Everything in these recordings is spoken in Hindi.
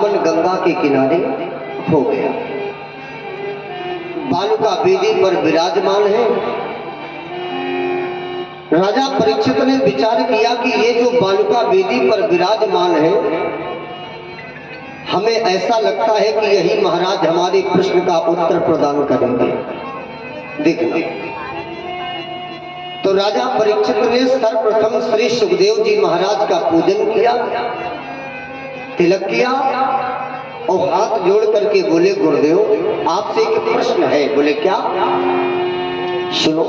आगमन गंगा के किनारे हो गया। बालुका वेदी पर विराजमान है। राजा परीक्षित ने विचार किया कि ये जो बालुका वेदी पर विराजमान है, हमें ऐसा लगता है कि यही महाराज हमारे प्रश्न का उत्तर प्रदान करेंगे। देखना, तो राजा परीक्षित ने सर्वप्रथम श्री सुखदेव जी महाराज का पूजन किया, तिलक किया और हाथ जोड़ करके बोले, गुरुदेव आपसे एक प्रश्न है। बोले क्या? सुनो।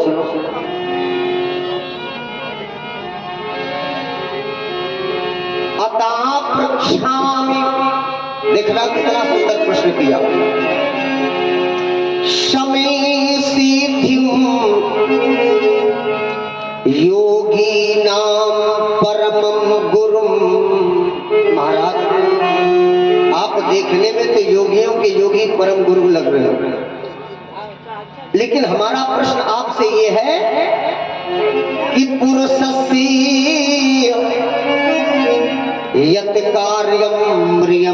अतः प्रक्षामि, देखना कितना सुंदर प्रश्न किया। शमे सिद्धिं योगी नाम परमं गुरुम। महाराज आप देखने में तो योगियों के योगी परम गुरु लग रहे हो, लेकिन हमारा प्रश्न आपसे ये है कि पुरुषस्य यत् कार्यं म्रियमाणस्य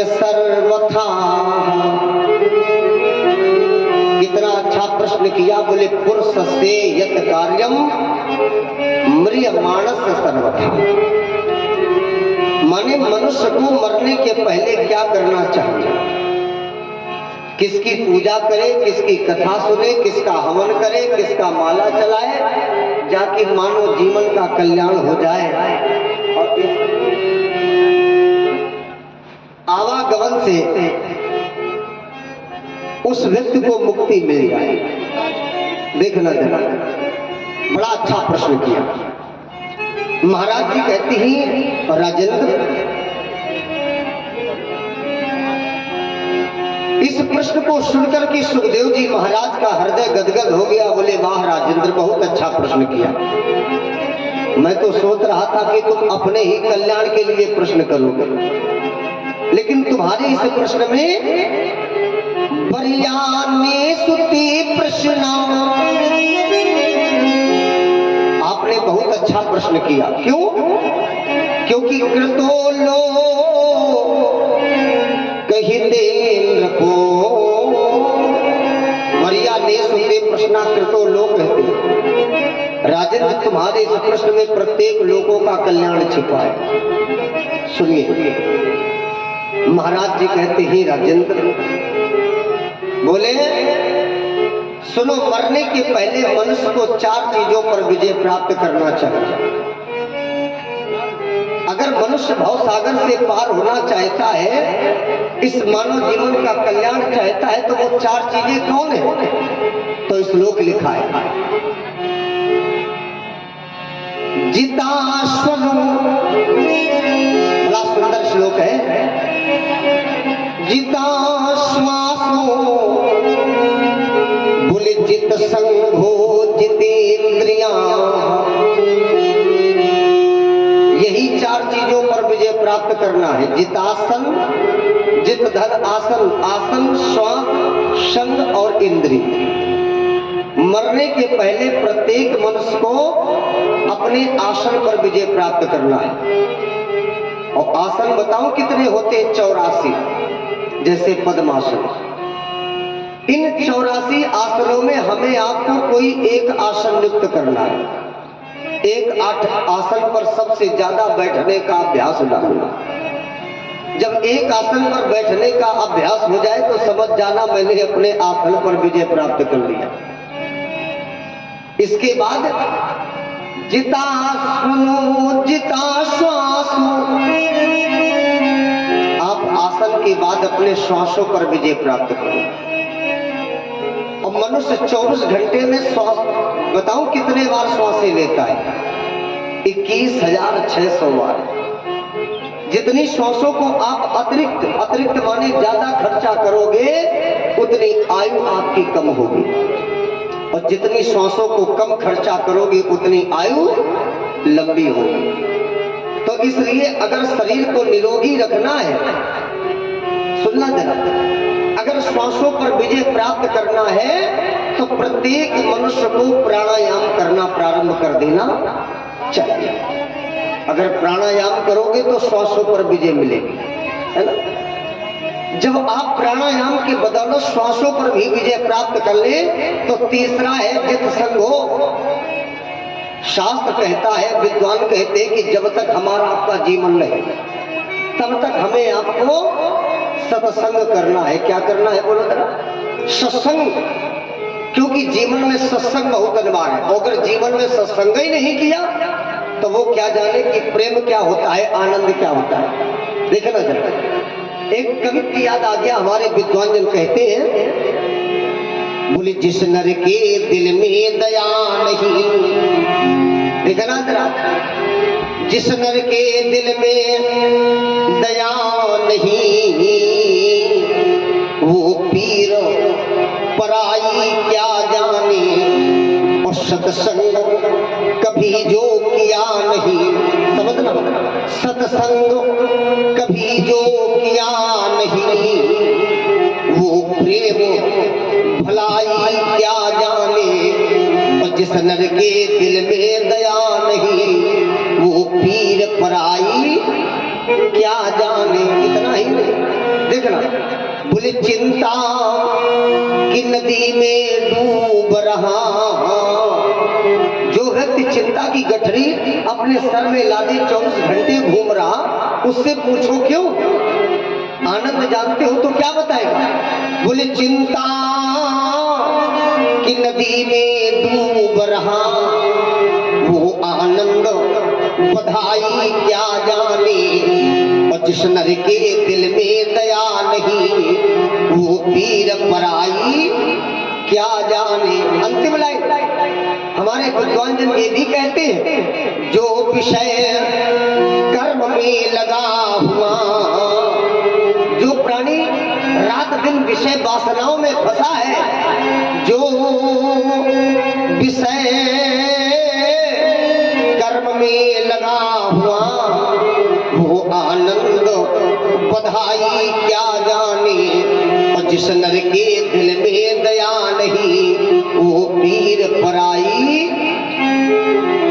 सर्वथा। कितना अच्छा प्रश्न किया। बोले पुरुषस्य यत् कार्यं म्रियमाणस्य सर्वथा, माने मनुष्य को मरने के पहले क्या करना चाहिए, किसकी पूजा करे, किसकी कथा सुने, किसका हवन करे, किसका माला चलाए, जाके मानव जीवन का कल्याण हो जाए और इस आवागमन से उस व्यक्ति को मुक्ति मिल जाए। देखना देना, बड़ा अच्छा प्रश्न किया। महाराज जी कहते हैं, राजेंद्र इस प्रश्न को सुनकर के सुखदेव जी महाराज का हृदय गदगद हो गया। बोले वाह राजेंद्र, बहुत अच्छा प्रश्न किया। मैं तो सोच रहा था कि तुम अपने ही कल्याण के लिए प्रश्न करोगे, लेकिन तुम्हारे इस प्रश्न में बरियाने सुती प्रश्न, आपने बहुत अच्छा प्रश्न किया। क्यों? क्योंकि कृतो लो कहितेन्द्र को, मरिया ने सुनते प्रश्नाकृतो लोक कहते। राजेंद्र तुम्हारे इस प्रश्न में प्रत्येक लोगों का कल्याण छिपा है। सुनिए, महाराज जी कहते हैं, राजेंद्र बोले सुनो, मरने के पहले मनुष्य को 4 चीजों पर विजय प्राप्त करना चाहिए। अगर मनुष्य भवसागर से पार होना चाहता है, इस मानव जीवन का कल्याण चाहता है, तो वो 4 चीजें कौन है? तो श्लोक लिखा है, जिताश्वनु, बड़ा सुंदर श्लोक है। जिताश्वासो बोले जित संघो जितेंद्रिया, यही 4 चीजों पर विजय प्राप्त करना है। जितासन, जित धर आसन, आसन श्वास संग और इंद्रिय। मरने के पहले प्रत्येक मनुष्य को अपने आसन पर विजय प्राप्त करना है। और आसन बताओ कितने होते हैं? 84। जैसे पद्मासन। इन 84 आसनों में हमें आपको कोई एक आसन नियुक्त करना है। एक आसन पर सबसे ज्यादा बैठने का अभ्यास डालना। जब एक आसन पर बैठने का अभ्यास हो जाए तो समझ जाना मैंने अपने आसन पर विजय प्राप्त कर लिया। इसके बाद जितासुनु जिताश्वासु, आप आसन के बाद अपने श्वासों पर विजय प्राप्त करो। और मनुष्य 24 घंटे में श्वास बताओ कितने बार श्वासें लेता है? 21,600 बार। जितनी श्वासों को आप अतिरिक्त माने ज्यादा खर्चा करोगे, उतनी आयु आपकी कम होगी, और जितनी श्वासों को कम खर्चा करोगे उतनी आयु लंबी होगी। तो इसलिए अगर शरीर को निरोगी रखना है, सुनना जरा, अगर श्वासों पर विजय प्राप्त करना है तो प्रत्येक मनुष्य को प्राणायाम करना प्रारंभ कर देना चाहिए। अगर प्राणायाम करोगे तो श्वासों पर विजय मिलेगी, है ना। जब आप प्राणायाम के बदौलत श्वासों पर भी विजय प्राप्त कर ले तो तीसरा है जित संगो। शास्त्र कहता है, विद्वान कहते हैं कि जब तक हमारा आपका जीवन रहे तब तक हमें आपको सत्संग करना है। क्या करना है बोलो जरा? सत्संग। क्योंकि जीवन में सत्संग बहुत अनिवार्य है। अगर जीवन में सत्संग ही नहीं किया तो वो क्या जाने कि प्रेम क्या होता है, आनंद क्या होता है। देखना जरा, एक कविता याद आ गया, हमारे विद्वान जन कहते हैं, बोले जिस नर के दिल में दया नहीं, देखना जरा, जिस नर के दिल में दया नहीं वो पीर पराई क्या जाने, और सत्संग कभी जो किया नहीं, समझना, सत्संग कभी जो किया नहीं वो प्रेम भलाई क्या जाने, और जिस नर के दिल में दया नहीं वो पीर पराई क्या जाने। इतना ही नहीं, देखना, बोले चिंता की नदी में डूब रहा, जो व्यक्ति चिंता की गठरी अपने सर में लादे 24 घंटे घूम रहा, उससे पूछो क्यों आनंद जानते हो तो क्या बताएगा? बोले चिंता की नदी में डूब रहा वो आनंद बधाई क्या जाने, और जिस नर के दिल में दया नहीं वो पीर पराई क्या जाने। अंतिम लाइन हमारे विद्वान जन ये भी कहते हैं, जो विषय कर्म में लगा हुआ, जो प्राणी रात दिन विषय वासनाओं में फंसा है, जो विषय कर्म में लगा हुआ वो आनंद बधाई क्या जाने, और जिस नर के दिल में दया नहीं वो पीर पराई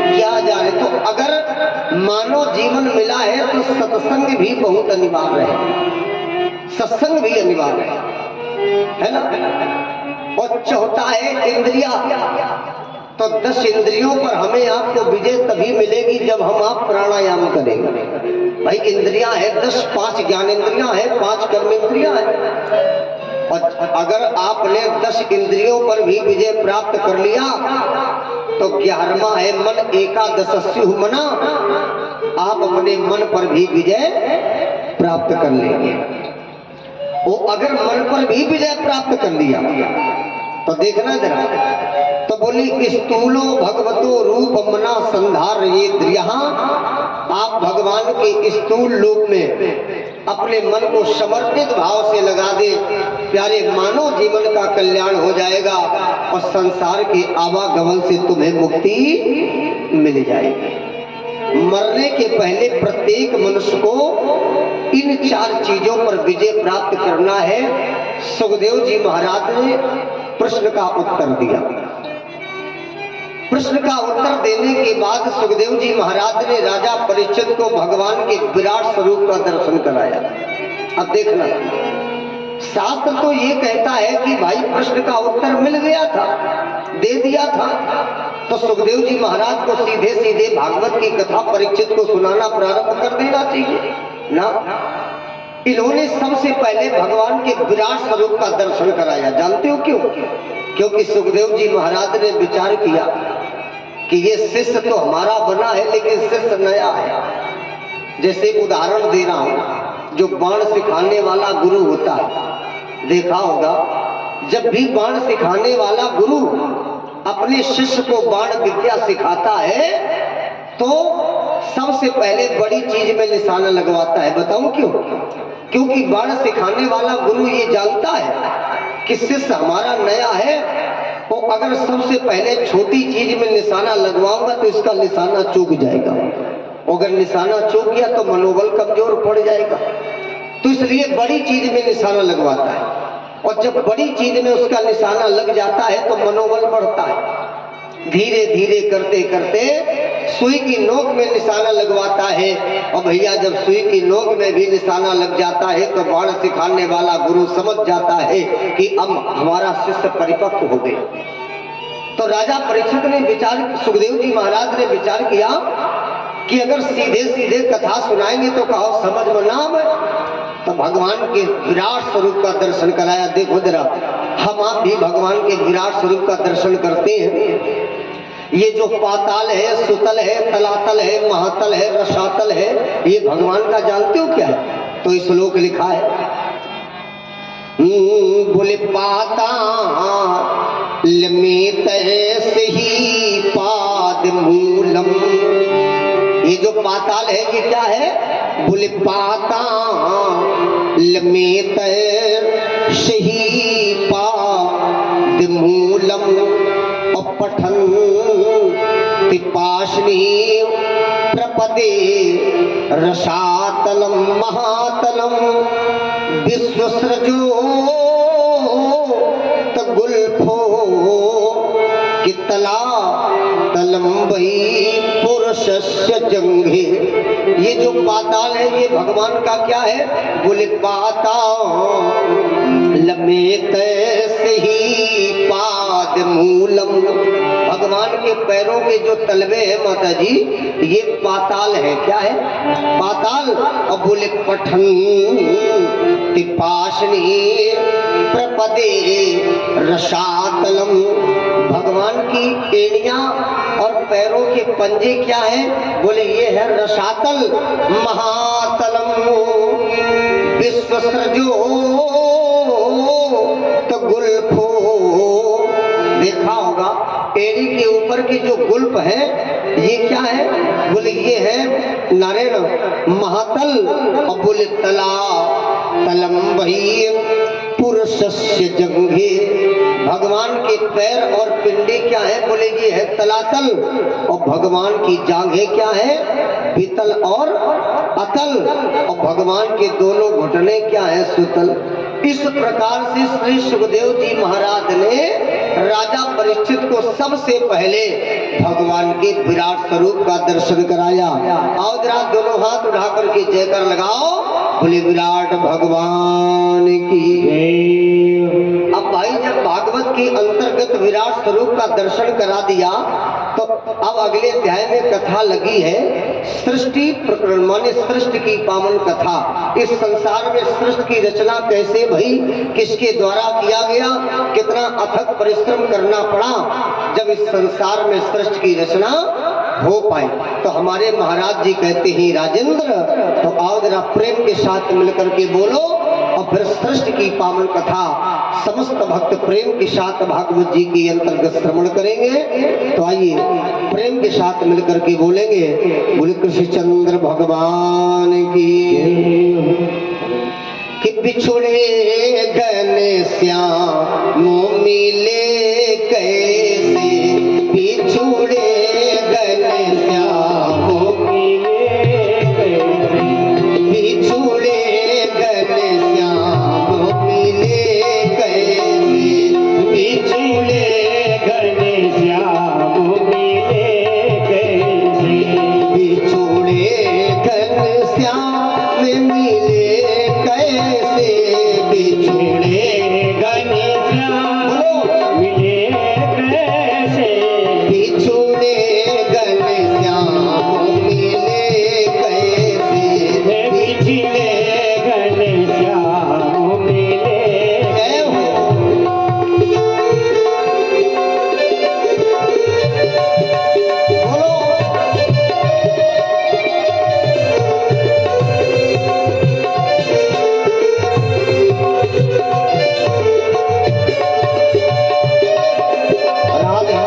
क्या जाने। तो अगर मानव जीवन मिला है तो सत्संग भी बहुत अनिवार्य है, सत्संग भी अनिवार्य है ना। और चौथा है इंद्रिया। तो 10 इंद्रियों पर हमें आपको विजय तभी मिलेगी जब हम आप प्राणायाम करेंगे। भाई इंद्रियां है 10, 5 ज्ञान इंद्रियां है, 5 कर्म इंद्रियां है। और अगर आपने 10 इंद्रियों पर भी विजय प्राप्त कर लिया तो 11वां है मन, एकादशस्यु मना, आप अपने मन पर भी विजय प्राप्त कर लेंगे। वो अगर मन पर भी विजय प्राप्त कर लिया तो देखना जरा, तो बोली स्थूलो भगवतो रूप मना संधार ये द्रिया, आप भगवान के स्थूल रूप में अपने मन को समर्पित भाव से लगा दे, प्यारे मानव जीवन का कल्याण हो जाएगा और संसार के आवागमन से तुम्हें मुक्ति मिल जाएगी। मरने के पहले प्रत्येक मनुष्य को इन 4 चीजों पर विजय प्राप्त करना है। सुखदेव जी महाराज ने प्रश्न का उत्तर दिया। प्रश्न का उत्तर देने के बाद सुखदेव जी महाराज ने राजा परीक्षित को भगवान के विराट स्वरूप का दर्शन कराया। अब देखना, शास्त्र तो ये कहता है कि भाई प्रश्न का उत्तर मिल गया था, दे दिया था, तो सुखदेव जी महाराज को सीधे सीधे भागवत की कथा परीक्षित को सुनाना प्रारंभ कर देना चाहिए ना। इन्होंने सबसे पहले भगवान के विराट स्वरूप का दर्शन कराया। जानते हो क्यों? क्योंकि सुखदेव जी महाराज ने विचार किया कि ये शिष्य तो हमारा बना है लेकिन शिष्य नया है। जैसे उदाहरण दे रहा हूं, जो बाण सिखाने वाला गुरु होता है, देखा होगा जब भी बाण सिखाने वाला गुरु अपने शिष्य को बाण विद्या सिखाता है तो सबसे पहले बड़ी चीज में निशाना लगवाता है। बताऊं क्यों? क्योंकि बाण सिखाने वाला गुरु ये जानता है कि शिष्य हमारा नया है, तो अगर सबसे पहले छोटी चीज में निशाना लगवाऊंगा तो इसका निशाना चूक जाएगा। अगर निशाना चूक गया तो मनोबल कमजोर पड़ जाएगा, तो इसलिए बड़ी चीज में निशाना लगवाता है। और जब बड़ी चीज में उसका निशाना लग जाता है तो मनोबल बढ़ता है। धीरे धीरे करते करते सुई की नोक में निशाना लगवाता है। और भैया जब सुई की नोक में भी निशाना लग जाता है तो बाण सिखाने वाला गुरु समझ जाता है कि अब हमारा शिष्य परिपक्व हो गया। तो राजा परीक्षित ने विचार, सुखदेव जी महाराज ने विचार किया कि अगर सीधे सीधे कथा सुनाएंगे तो कहो समझ में ना आवे। तो भगवान के विराट स्वरूप का दर्शन कराया। देखो जरा, हम आप भी भगवान के विराट स्वरूप का दर्शन करते हैं। ये जो पाताल है, सुतल है, तलातल है, महातल है, रसातल है, ये भगवान का जानते हो क्या है? तो इस श्लोक लिखा है, बोले पाताल में तैसे ही पाद मूलम। ये जो पाताल है ये क्या है? बोले पाताल में तैसे ही पाद मूलम। और पठन पाशनी प्रपदे रसातलम महातलम विश्वसृजो गुल्फो कितला तलम वही पुरुषस्य जंघे। ये जो पाताल है ये भगवान का क्या है? बोले पाताल में तैसे ही पाद मूलम। भगवान के पैरों के जो तलवे हैं माता जी, ये पाताल है। क्या है? पाताल। और बोले पठन पाशनी प्रपदे रसातलम। भगवान की एड़ियां और पैरों के पंजे क्या है? बोले ये है रसातल महातलम विश्वसृजो तो गुल्फो। देखा होगा एड़ी के ऊपर की जो गुल्फ है ये क्या है? बोले ये है नारायण महातल। और बोले तला तलम वही पुरुषस्य जंघे। भगवान के पैर और पिंडे क्या है? बोले ये है तलातल। और भगवान की जांघें क्या है? वितल और अतल। और भगवान के दोनों घुटने क्या है? सुतल। इस प्रकार से श्री सुखदेव जी महाराज ने राजा परीक्षित को सबसे पहले भगवान के विराट स्वरूप का दर्शन कराया। आओ जरा दोनों हाथ उठा करके जयकार लगाओ, बोले विराट भगवान की। अब भाई जब भागवत के अंतर्गत विराट स्वरूप का दर्शन करा दिया तो अब अगले अध्याय में कथा लगी है सृष्टि प्रकरण, माने सृष्टि की पावन कथा। इस संसार में सृष्टि की रचना कैसे भई, किसके द्वारा किया गया, कितना अथक परिश्रम करना पड़ा जब इस संसार में सृष्टि की रचना हो पाए। तो हमारे महाराज जी कहते हैं राजेंद्र, तो आओ जरा प्रेम के साथ मिलकर के बोलो और फिर सृष्टि की पावन कथा समस्त भक्त प्रेम के साथ भागवत जी के अंतर्गत श्रवण करेंगे। तो आइए प्रेम के साथ मिलकर के बोलेंगे, बोले कृष्णचंद्र भगवान की। कि बिछुड़े घनश्याम मिले कैसे, बिछुड़े घनश्याम मिले कैसे, बिछुड़े घनश्याम मिले कैसे, बिछुड़े घनश्याम मिले कैसे, बिछुड़े घनश्याम मिले कैसे, बिछुड़े घनश्याम मिले कैसे, बिछुड़े घनश्याम मिले कैसे, बिछुड़े घनश्याम मिले। जय हो। बोलो। राधा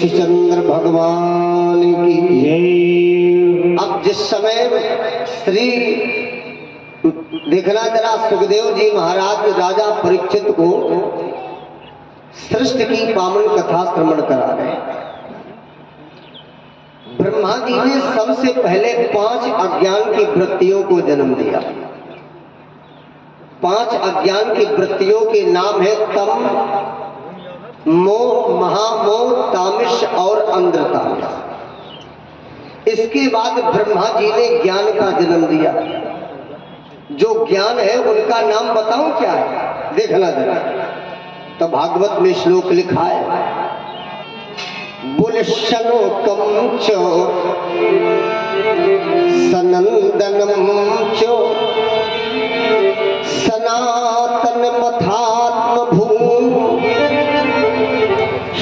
ऋषिचंद्र भगवान की जय। अब जिस समय श्री देखना जरा, सुखदेव जी महाराज राजा परीक्षित को सृष्टि की पावन कथा श्रवण करा रहे हैं। ब्रह्मा जी ने सबसे पहले 5 अज्ञान की वृत्तियों को जन्म दिया। 5 अज्ञान की वृत्तियों के नाम है तम, मोह, महामोह, तामिश और अंधतामिश। इसके बाद ब्रह्मा जी ने ज्ञान का जन्म दिया। जो ज्ञान है उनका नाम बताऊं क्या है, देखना जरा। तो भागवत में श्लोक लिखा है, बुलशनो तम चो सनंदनम चो सनातन मथात्म भूम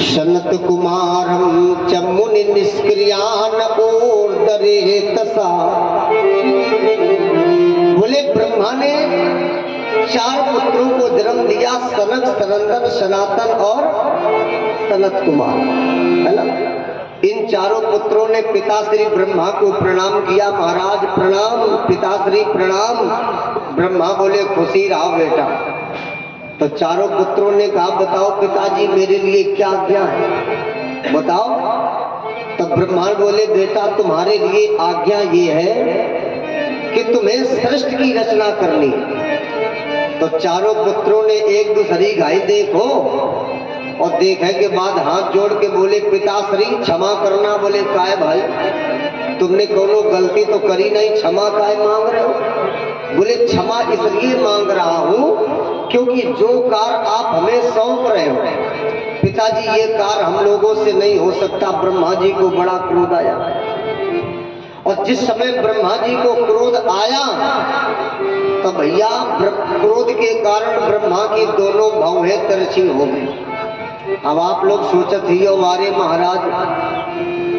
सनत कुमारम च मुनि निष्क्रियान ऊर्ध्वरे तसा। बोले ब्रह्मा ने 4 पुत्रों को जन्म दिया, सनक, सनंदन, सनातन और सनत कुमार, है ना। इन चारों पुत्रों ने पिताश्री ब्रह्मा को प्रणाम किया। महाराज प्रणाम, पिताश्री प्रणाम। ब्रह्मा बोले खुशी रहा बेटा। तो चारों पुत्रों ने कहा बताओ पिताजी मेरे लिए क्या आज्ञा है, बताओ। तो ब्रह्मा बोले बेटा तुम्हारे लिए आज्ञा ये है कि तुम्हें सृष्टि की रचना करनी है। तो चारों पुत्रों ने एक दूसरी गाय देखो और देखने के बाद हाथ जोड़ के बोले पिताश्री क्षमा करना। बोले काय भाई, तुमने कोनो गलती तो करी नहीं, क्षमा काय मांग रहे हो। बोले क्षमा इसलिए मांग रहा हूं क्योंकि जो कार्य आप हमें सौंप रहे हो पिताजी, ये कार्य हम लोगों से नहीं हो सकता। ब्रह्मा जी को बड़ा क्रोध आया और जिस समय ब्रह्मा जी को क्रोध आया तो भैया क्रोध के कारण ब्रह्मा की दोनों भौहें तिरछी हो गई। अब आप लोग सोचत ही हो वारे महाराज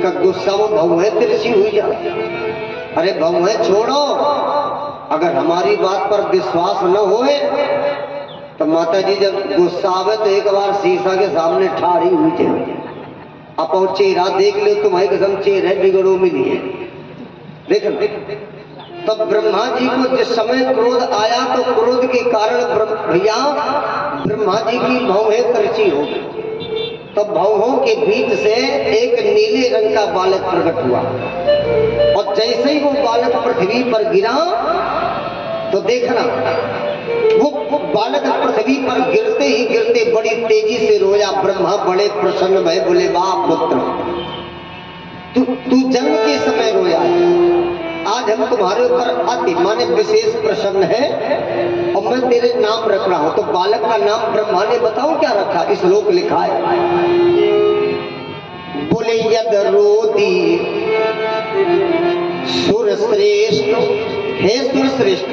का गुस्सा में भौहें तिरछी हुई जाती। अरे भौहें छोड़ो, अगर हमारी बात पर विश्वास न होए तो माता जी जब गुस्सा आवे तो एक बार शीशा के सामने ठाड़ी हुई जाए, अपो चेहरा देख ले, तुम्हारी कसम चेहरे बिगड़ो मिली है। देख तब ब्रह्मा जी को जिस समय क्रोध आया तो क्रोध के कारण भैया ब्रह्मा जी की भौहें तिरछी हो गई। तो भौहों के बीच से एक नीले रंग का बालक प्रकट हुआ और जैसे ही वो बालक पृथ्वी पर गिरा तो देखना वो बालक पृथ्वी पर गिरते ही गिरते बड़ी तेजी से रोया। ब्रह्मा बड़े प्रसन्न भय, बोले वाह पुत्र, तू जन्म के समय रोया है, आज हम तुम्हारे ऊपर अति माने विशेष प्रसन्न है और मैं तेरे नाम रख रहा हूं। तो बालक का नाम ब्रह्मा ने बताओ क्या रखा, इस श्लोक लिखा है, बोले यद रोदी सुर श्रेष्ठ, हे सुर श्रेष्ठ,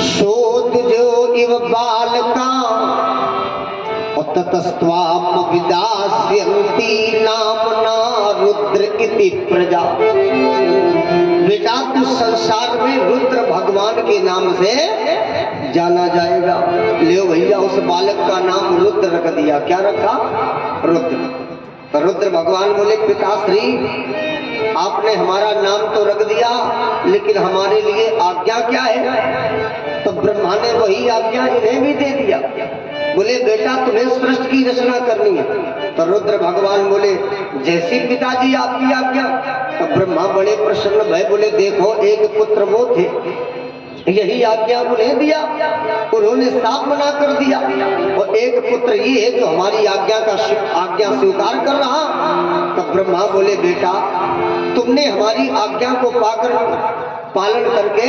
शोध जो इव बालका ततस्त्वाम विदास्यन्ति नामना रुद्र इति प्रजा। बेटा तू संसार में रुद्र भगवान के नाम से जाना जाएगा। ले भैया उस बालक का नाम रुद्र रख दिया। क्या रखा? रुद्र। तो रुद्र भगवान बोले पिताश्री आपने हमारा नाम तो रख दिया लेकिन हमारे लिए आज्ञा क्या है? तो ब्रह्मा ने वही आज्ञा इन्हें भी दे दिया। बोले बेटा तुम्हें सृष्टि की रचना करनी है। तो रुद्र भगवान बोले जैसी पिताजी आपकी आज्ञा। तो ब्रह्मा बड़े प्रसन्न भय, बोले देखो एक पुत्र वो थे, यही आज्ञा उन्हें दिया, उन्होंने साफ मना कर दिया, और एक पुत्र ये है जो हमारी आज्ञा स्वीकार कर रहा। तब ब्रह्मा बोले बेटा तुमने हमारी आज्ञा को पाकर पालन करके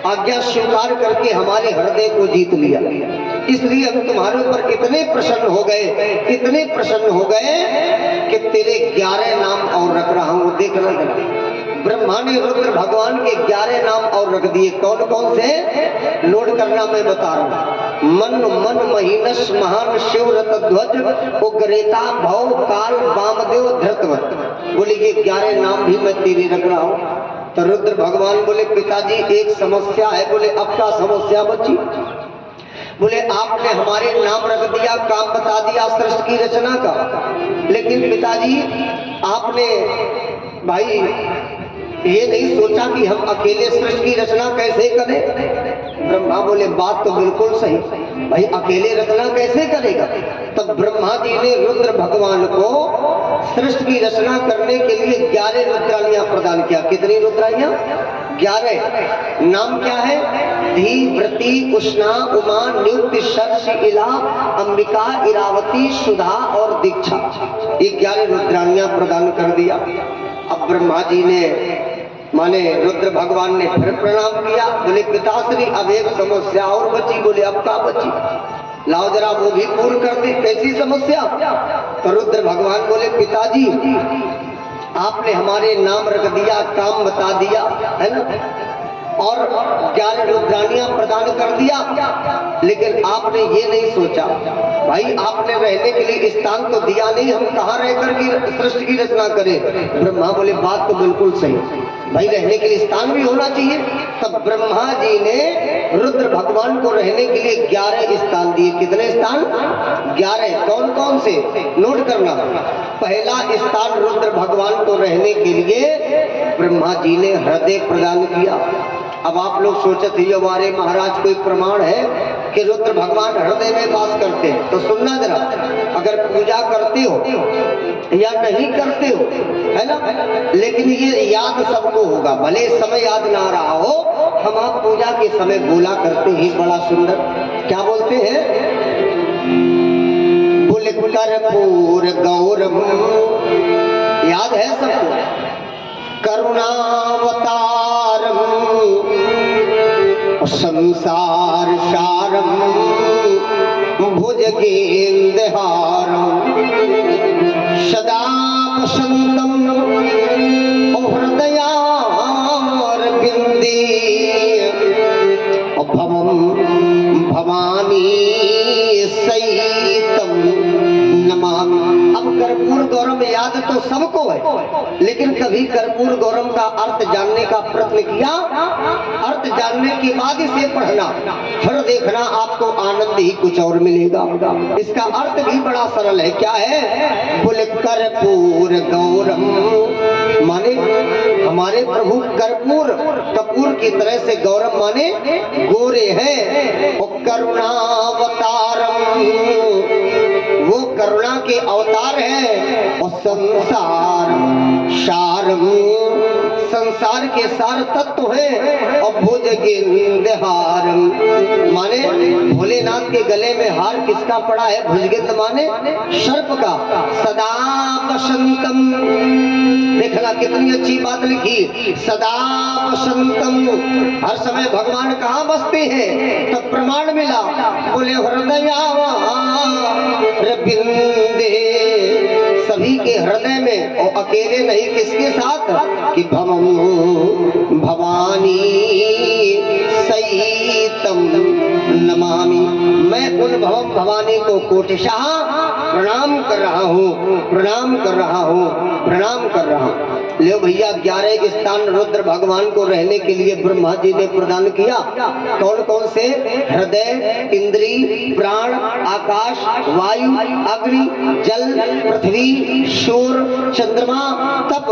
आज्ञा स्वीकार करके हमारे हृदय को जीत लिया, इसलिए हम तुम्हारे ऊपर इतने प्रसन्न हो गए कि तेरे 11 नाम और रख रहा हूं। देखना ब्रह्मा ने रुद्र भगवान के 11 नाम और रख दिए। कौन कौन से नोट करना मैं बता रहा हूं। मन महीनस महान शिव रतध्वज उग्रेता भव काल वामदेव धृतवत। बोले ये 11 नाम भी मैं तेरे रख रहा हूं। तो रुद्र भगवान बोले पिताजी एक समस्या है। बोले अब क्या समस्या बची? बोले आपने हमारे नाम रख दिया, काम बता दिया सृष्टि की रचना का, लेकिन पिताजी आपने भाई ये नहीं सोचा कि हम अकेले सृष्टि की रचना कैसे करें। ब्रह्मा बोले बात तो बिल्कुल सही, भाई अकेले रचना कैसे करेगा। तब ब्रह्मा जी ने रुद्र भगवान को सृष्टि की रचना करने के लिए 11 रुद्राणियां प्रदान किया। कितनी रुद्राणियां? 11। नाम क्या है? धी, व्रति, उष्णा, उमा, नियुक्ति, शर्ष, इला, अंबिका, इरावती, सुधा और दीक्षा। ये 11 रुद्राणियां प्रदान कर दिया। अब ब्रह्मा जी ने माने रुद्र भगवान ने फिर प्रणाम किया। बोले पिताश्री अब एक समस्या और बची। बोले अब क्या बची? लाओ जरा वो भी पूर्ण कर दे। कैसी समस्या? तो रुद्र भगवान बोले पिताजी आपने हमारे नाम रख दिया, काम बता दिया है ना, और 11 रुद्राणियां प्रदान कर दिया, लेकिन आपने ये नहीं सोचा भाई आपने रहने के लिए स्थान तो दिया नहीं, हम कहाँ रह करके सृष्टि की रचना करें। ब्रह्मा बोले बात तो बिल्कुल सही, भाई रहने के लिए स्थान भी होना चाहिए। तब ब्रह्मा जी ने रुद्र भगवान को रहने के लिए 11 स्थान दिए। कितने स्थान? 11। कौन कौन से? नोट करना। पहला स्थान रुद्र भगवान को रहने के लिए ब्रह्मा जी ने हृदय प्रदान किया। अब आप लोग सोचते ही हमारे महाराज कोई प्रमाण है कि रुद्र भगवान हृदय में वास करते हैं? तो सुनना जरा, अगर पूजा करते हो या नहीं करते हो है ना, लेकिन ये याद सबको होगा, भले इस समय याद ना रहा हो, हम आप पूजा के समय बोला करते ही बड़ा सुंदर। क्या बोलते हैं? बोले कर्पूर गौरम, याद है सबको? करुणावतारम संसार सारम भुजगेंद्रहारम सदा वसंतम हृदयारविंदे भवम भवानी सहितम नमामि। अब कर्पूर गौरम याद तो सबको है, लेकिन कभी कर्पूर गौरम का अर्थ जानने का प्रयत्न किया? अर्थ जानने के बाद इसे पढ़ना, फिर देखना आपको आनंद ही कुछ और मिलेगा। इसका अर्थ भी बड़ा सरल है। क्या है? बोले कर्पूर गौरम माने हमारे प्रभु कर्पूर, कपूर की तरह से गौरम माने गोरे हैं। और करुणावतारम वो करुणा के अवतार है। और संसार सारम संसार के सार तत्व है। और भुजगेंद्रहारम माने भोलेनाथ के गले में हार किसका पड़ा है? भुजगेंद्र माने सर्प का। सदा वसंतम, देखना कितनी अच्छी बात लिखी, सदा वसंतम, हर समय भगवान कहाँ बसते हैं? तो प्रमाण मिला। बोले हृदयारविंदे, सभी के हृदय में, और अकेले नहीं, किसके साथ? कि भवम भवानी सहितम नमामि, मैं उन भवम भवानी को कोटिशाह प्रणाम कर रहा हूँ, प्रणाम कर रहा हूँ, प्रणाम कर रहा हूँ। ले भैया 11 स्थान रुद्र भगवान को रहने के लिए ब्रह्मा जी ने प्रदान किया। कौन कौन से? हृदय, इंद्री, प्राण, आकाश, वायु, अग्नि, जल, पृथ्वी, सूर्य, चंद्रमा, तप।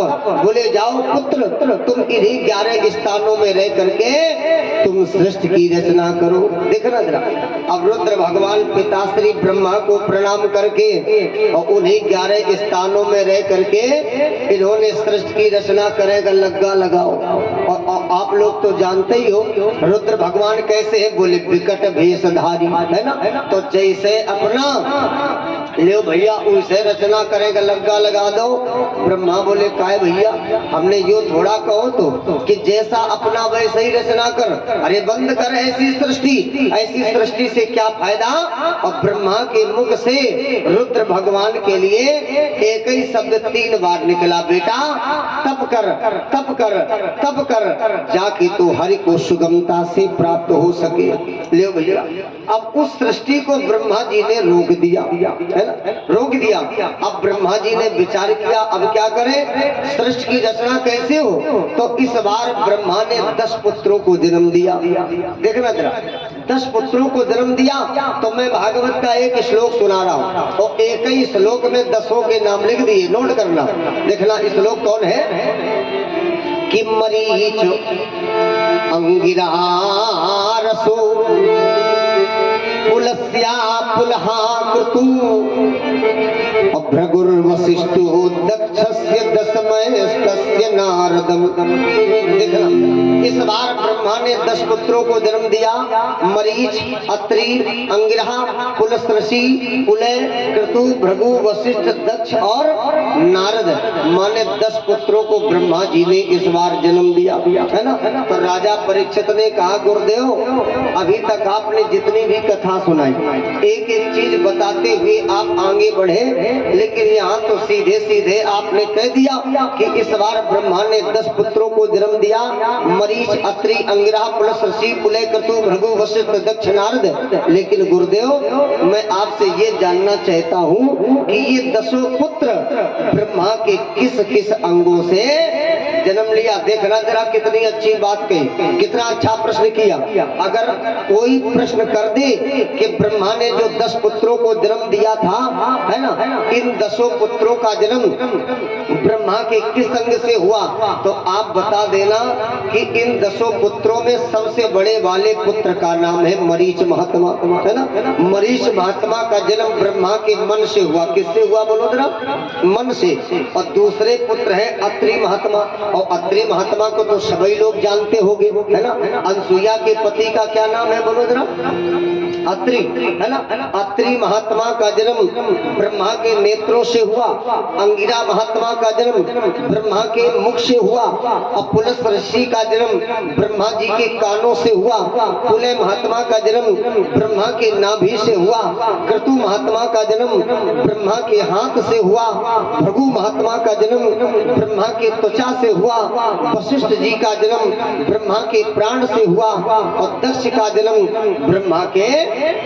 बोले जाओ पुत्र तुम इन्हीं 11 स्थानों में रह करके तुम सृष्टि की रचना करो। देखना जरा, अब रुद्र भगवान पिताश्री ब्रह्मा को प्रणाम करके और उन्हीं 11 स्थानों में रह करके इन्होंने सृष्टि की रचना करेगा। लग्गा लगाओ। और आप लोग तो जानते ही हो रुद्र भगवान कैसे है? बोले विकट भेषधारी है ना, तो जैसे अपना ले भैया उसे रचना करेगा, लग्गा लगा दो। ब्रह्मा बोले काय भैया, हमने यो थोड़ा कहो तो कि जैसा अपना वैसे ही रचना कर। अरे बंद कर ऐसी सृष्टि, ऐसी सृष्टि से क्या फायदा? और ब्रह्मा के मुख से रुद्र भगवान के लिए एक ही शब्द 3 बार निकला, बेटा तप कर, तप कर, तप कर, जाके तो हरि को सुगमता से प्राप्त हो सके। ले भैया अब उस सृष्टि को ब्रह्मा जी ने रोक दिया, है ना, रोक दिया। अब ब्रह्मा जी ने विचार किया अब क्या करें, सृष्टि की रचना कैसे हो? तो इस बार ब्रह्मा ने 10 पुत्रों को जन्म दिया। देखना जरा, 10 पुत्रों को जन्म दिया। तो मैं भागवत का एक श्लोक सुना रहा हूँ, और एक ही श्लोक में 10 के नाम लिख दिए, नोट करना। देखना श्लोक कौन है कि मरीच अंगिरा रसो पुलस्या पुलहा क्रतु भृगुर्वसिष्ठो दक्षस्य दशमस्तस्य नारदम। देखना, इस बार ब्रह्मा ने 10 पुत्रों को जन्म दिया। मरीच, अत्रि, अंगिरा, पुलस ऋषि, पुलय, क्रतु, भृगु, वशिष्ठ, दक्ष और नारद, माने 10 पुत्रों को ब्रह्मा जी ने इस बार जन्म दिया, है ना। तो राजा परीक्षित ने कहा, गुरुदेव अभी तक आपने जितनी भी कथा सुनाई, एक एक चीज बताते हुए आप आगे बढ़े, लेकिन यहाँ तो सीधे सीधे आपने कह दिया कि इस बार ब्रह्मा ने 10 पुत्रों को जन्म दिया। मरीच, अत्रि, अंगिरा, पुलस ऋषि, पुलय, क्रतु, भृगु, वशिष्ठ, दक्ष, नारद। लेकिन गुरुदेव मैं आपसे ये जानना चाहता हूँ कि ये 10 पुत्र ब्रह्मा के किस किस अंगों से जन्म लिया। देखना जरा कितनी अच्छी बात कही, कितना अच्छा प्रश्न किया। अगर कोई प्रश्न कर दे कि ब्रह्मा ने जो 10 पुत्रों को जन्म दिया था, है ना, इन 10 पुत्रों का जन्म ब्रह्मा के किस अंग से हुआ, तो आप बता देना कि इन 10 पुत्रों में सबसे बड़े वाले पुत्र का नाम है मरीच महात्मा, है ना। मरीच महात्मा का जन्म ब्रह्मा के मन से हुआ। किससे हुआ बोलो जरा? मन से। और दूसरे पुत्र है अत्रि महात्मा, और अत्रि महात्मा को तो सभी लोग जानते होंगे, है ना। अनसुईया के पति का क्या नाम है बोलो जरा? अत्रि, है ना। अत्रि महात्मा का जन्म ब्रह्मा के नेत्रों से हुआ। अंगिरा महात्मा का जन्म ब्रह्मा के मुख से हुआ। और पुलस ऋषि का जन्म ब्रह्मा जी के कानों से हुआ। पुलय महात्मा का जन्म ब्रह्मा के नाभि से हुआ। क्रतु महात्मा का जन्म ब्रह्मा के हाथ से हुआ। भृगु महात्मा का जन्म ब्रह्मा के त्वचा से हुआ। वशिष्ठ जी का जन्म ब्रह्मा के प्राण से हुआ। और दक्ष का जन्म ब्रह्मा के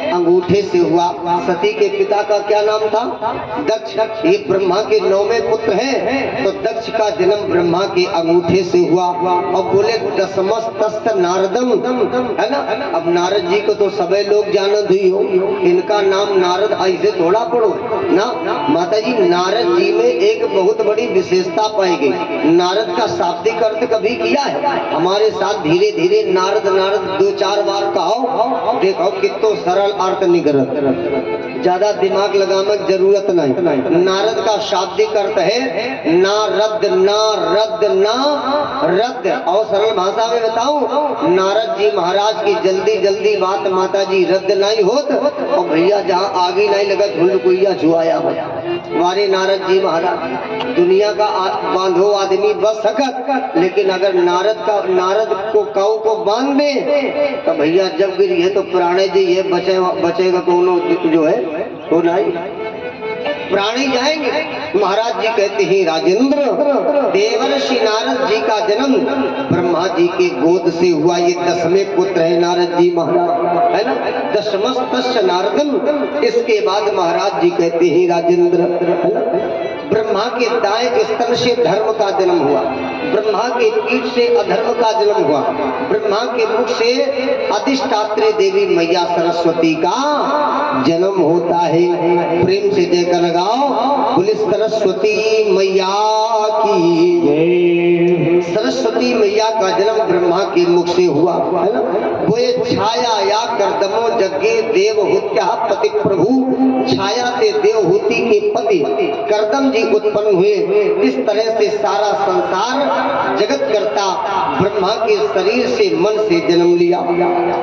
अंगूठे से हुआ। सती के पिता का क्या नाम था? दक्ष। ये ब्रह्मा के 9वें पुत्र हैं। तो दक्ष का जन्म ब्रह्मा के अंगूठे से हुआ। और बोले दशमस्तस्य नारदम, है ना। अब नारद जी को तो सभी लोग जानते ही हो, इनका नाम नारद ऐसे थोड़ा पढ़ो ना। माता जी, नारद जी में एक बहुत बड़ी विशेषता पाई गई। नारद का शाब्दिक अर्थ कभी किया है? हमारे साथ धीरे धीरे नारद नारद 2-4 बार कहो, देखो कितना सरल अर्थ निकलत, ज्यादा दिमाग लगाने की जरूरत नहीं। नारद का शाब्दिक अर्थ है नारद, नारद, नारद। और सरल भाषा में बताऊं, नारद जी महाराज की जल्दी जल्दी बात माता जी रद्द नहीं होत, और भैया जहाँ आगे नहीं लगा धुल कुइया छुआया हमारे नारद जी महाराज। दुनिया का बांधो आदमी बस सकत, लेकिन अगर नारद को काऊ को बांध दे तो भैया जब गिरी है तो प्राणे जी ये बचेगा कौन जो है वो नहीं, प्राणी जाएंगे। महाराज जी कहते हैं, राजेंद्र देवर्षि नारद जी का जन्म ब्रह्मा जी के गोद से हुआ। ये 10वें पुत्र है नारद जी महाराज, है ना। दशमस्तस्य नारदम। इसके बाद महाराज जी कहते हैं, राजेंद्र, है ना, ब्रह्मा के दाएं स्तन से धर्म का जन्म हुआ। ब्रह्मा के पीठ से अधर्म का जन्म हुआ। ब्रह्मा के मुख से अधिष्ठात्री देवी मैया सरस्वती का जन्म होता है। प्रेम से जय कर लगाओ, बोले सरस्वती मैया की जय। सरस्वती मैया का जन्म ब्रह्मा के मुख से हुआ, है ना। वो छाया या कर्दमो जग्गे देवहूत्या पति प्रभु। छाया से देवहूति के पति कर्दम जी उत्पन्न हुए। इस तरह से सारा संसार जगत करता ब्रह्मा के शरीर से मन से जन्म लिया।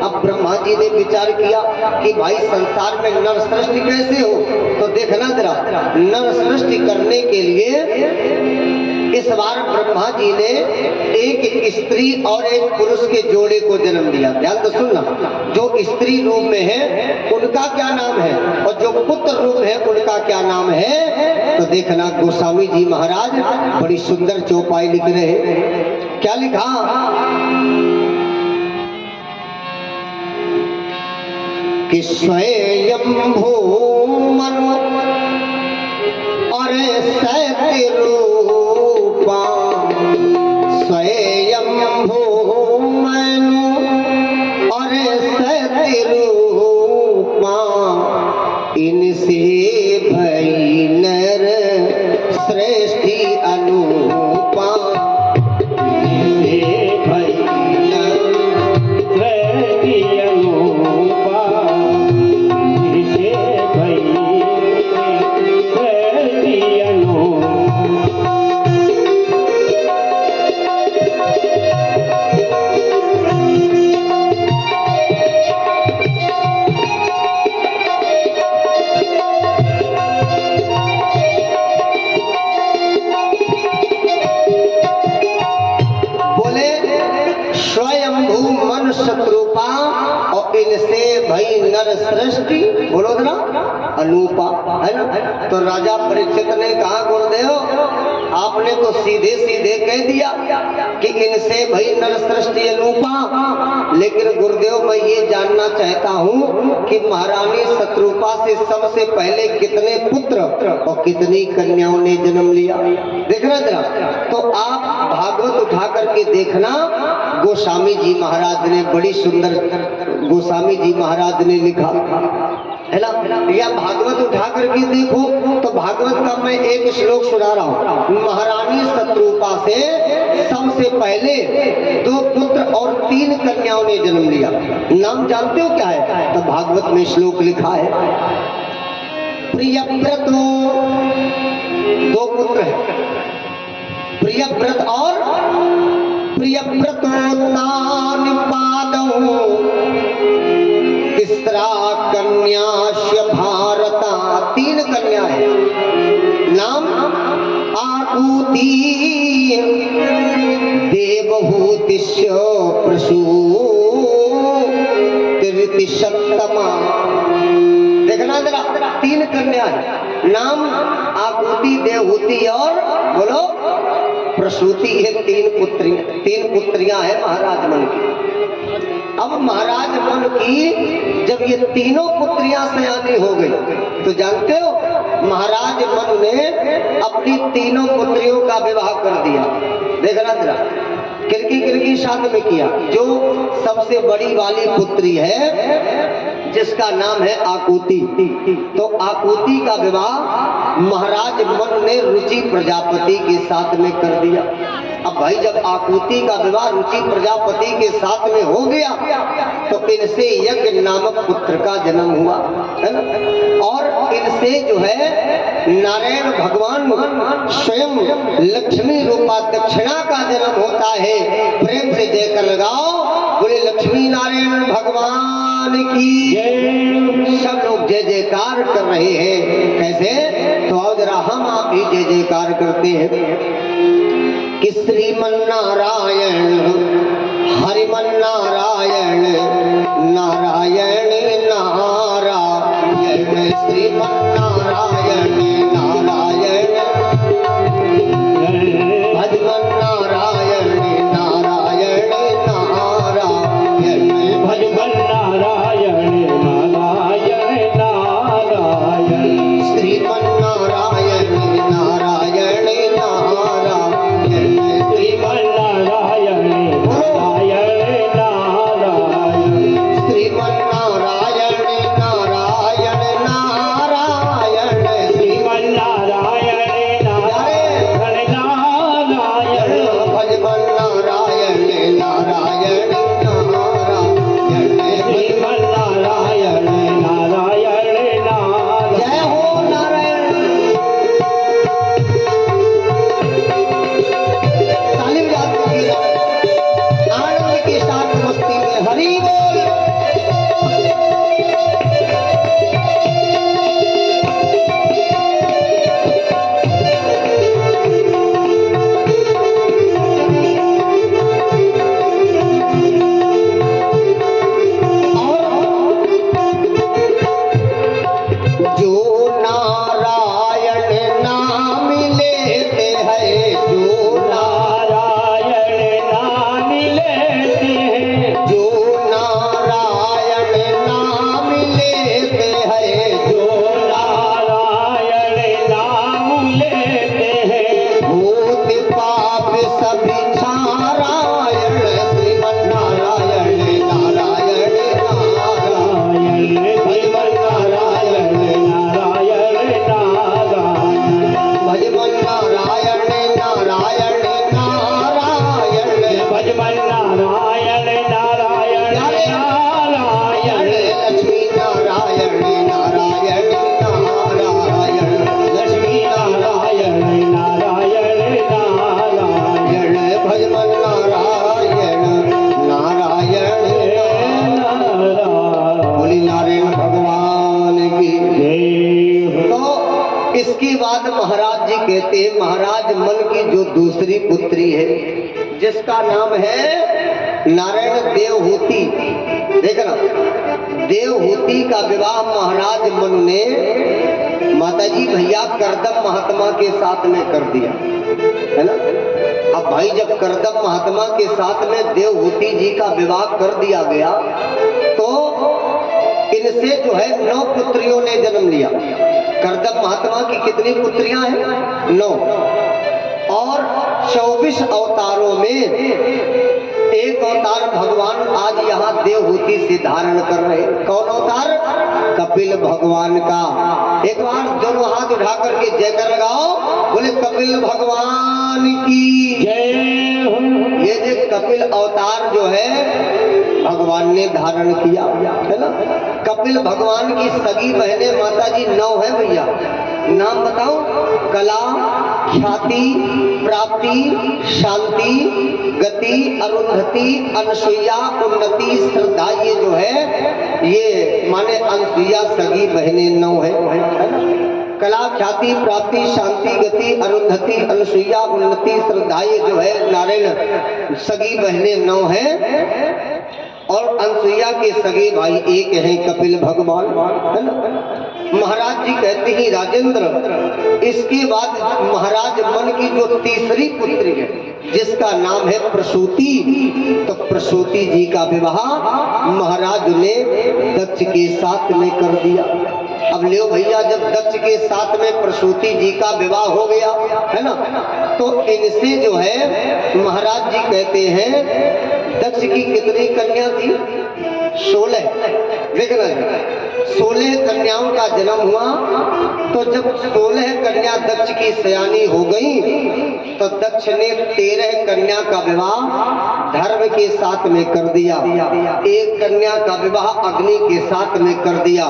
अब ब्रह्मा जी ने विचार किया कि भाई संसार में नर सृष्टि कैसे हो, तो देखना जरा, नर सृष्टि करने के लिए इस बार ब्रह्मा जी ने एक स्त्री और एक पुरुष के जोड़े को जन्म दिया। ध्यान तो सुनना, जो स्त्री रूप में है उनका क्या नाम है, और जो पुत्र रूप है उनका क्या नाम है। तो देखना, गोस्वामी जी महाराज बड़ी सुंदर चौपाई लिख रहे हैं। क्या लिखा? कि स्वयंभू मनु और सत्य रूपा, स्वयंभू मनु और सत्य बोलो ना, अनूपा, है ना। तो राजा परीक्षित ने कहा गुरुदेव आपने तो सीधे सीधे कह दिया कि इनसे भाई नर सृष्टि अनूपा, लेकिन गुरुदेव मैं ये जानना चाहता हूँ कि महारानी शत्रुपा से सबसे पहले कितने पुत्र और कितनी कन्याओं ने जन्म लिया। देखना जरा, तो आप भागवत उठा करके देखना, गोस्वामी जी महाराज ने बड़ी सुंदर, गोस्वामी जी महाराज ने लिखा है ना, या भागवत उठा करके देखो तो भागवत का मैं एक श्लोक सुना रहा हूँ। महारानी शत्रुपा से सबसे पहले 2 पुत्र और 3 कन्याओं ने जन्म लिया। नाम जानते हो क्या है? तो भागवत में श्लोक लिखा है, प्रियव्रतो, 2 पुत्र है, प्रियव्रत और प्रियव्रतो तानि पादौ, तीसरा कन्यास्य भारता, 3 कन्या है। नाम आकुति, देवहूतिश्च प्रसूतिर्ति सप्तमा। देखना जरा, 3 कन्या है। नाम आकुति, देवहूति और बोलो प्रसूति, है 3 पुत्रियां हैं महाराज मन की। अब महाराज मन की जब ये तीनों पुत्रियां सयानी हो गई तो जानते हो महाराज मन ने अपनी तीनों पुत्रियों का विवाह कर दिया। देखना जरा, किरकी साथ में किया। जो सबसे बड़ी वाली पुत्री है जिसका नाम है आकुति, तो आकुति का विवाह महाराज मन ने रुचि प्रजापति के साथ में कर दिया। अब भाई जब आकुति का विवाह रुचि प्रजापति के साथ में हो गया तो इनसे यज्ञ नामक पुत्र का जन्म हुआ, है ना। और इनसे जो है नारायण भगवान स्वयं लक्ष्मी रूपा दक्षिणा का जन्म होता है। प्रेम से जय कर लगाओ, बोले लक्ष्मी नारायण भगवान की जय। सब लोग जय जयकार कर रहे हैं। कैसे? तो आओ जरा हम आप भी जय जयकार करते हैं कि श्रीमन नारायण हरिमन नारायण नारायण नारायण, श्रीमन नारायण नारायण भजमन नारायण नारायण नारायण, भजमन नारायण नारायण नारायण, श्रीमन नारायण नारायण नारायण, श्रीमन नारायण नारायण नारायण, श्रीमन नारायण नारायण नारायण, श्रीमन नारायण नारायण नारायण, भजमन नारायण नारायण नारायण, श्रीमन नारायण नारायण नारायण। जय हो नारायण। ताली बजाते हैं, आनंद के साथ मस्ती में हरि बोल। जो नारायण नाम लेते हैं, जो नारायण नाम लेते हैं, जो नारायण नाम लेते हैं, जो नारायण नाम लेते हैं, भूत पाप सभी छारायण, श्रीमन नारायण नारायण नारायण, भजमन नारायण नारायण नारायण, भजमन नारायण नारायण नारायण, भजमन नारायण नारायण नारायण, लक्ष्मी नारायण नारायण नारायण, लक्ष्मी नारायण नारायण नारायण, भजमन नारायण नारायण नारायण। बोली नारायण भगवान की जय। तो इसके बाद महाराज जी कहते हैं, महाराज मन की जो दूसरी पुत्री है जिसका नाम है नारायण देवहूति, देखना, देवहूति का विवाह महाराज मनु ने माताजी भैया करदम महात्मा के साथ में कर दिया, है ना। अब भाई जब करदम महात्मा के साथ में देवहूति जी का विवाह कर दिया गया तो इनसे जो है 9 पुत्रियों ने जन्म लिया। करदम महात्मा की कितनी पुत्रियां हैं? 9। और 24 अवतारों में एक अवतार भगवान आज यहाँ देवहूति से धारण कर रहे। कौन अवतार? कपिल भगवान का। एक बार दोनों हाथ उठा करके जयकर लगाओ, बोले कपिल भगवान की जय। ये जो कपिल अवतार जो है भगवान ने धारण किया, है ना। कपिल भगवान की सगी बहनें माता जी 9 है भैया। नाम बताओ? कला, ख्याति, प्राप्ति, शांति, गति, अरुंधति, अनसुईया, उन्नति, श्रद्धा। ये जो है ये माने अनसुईया सगी बहनें 9 है। कला, ख्याति, प्राप्ति, शांति, गति, अरुंधति, अनसुईया, उन्नति, श्रद्धा। ये जो है नारायण सगी बहनें 9 है। और अनसुईया के सगे भाई एक हैं कपिल भगवान, है ना। महाराज जी कहते हैं राजेंद्र, इसके बाद महाराज मन की जो तीसरी पुत्री है जिसका नाम है प्रसूति, तो प्रसूति जी का विवाह महाराज ने दक्ष के साथ में कर दिया। अब लियो भैया, जब दक्ष के साथ में प्रसूति जी का विवाह हो गया, है ना, तो इनसे जो है महाराज जी कहते हैं दक्ष की कितनी कन्या थी? 16। देखना, 16 कन्याओं का जन्म हुआ। तो जब 16 कन्या दक्ष की सयानी हो गई तो दक्ष ने 13 कन्या का विवाह धर्म के साथ में कर दिया। एक कन्या का विवाह अग्नि के साथ में कर दिया।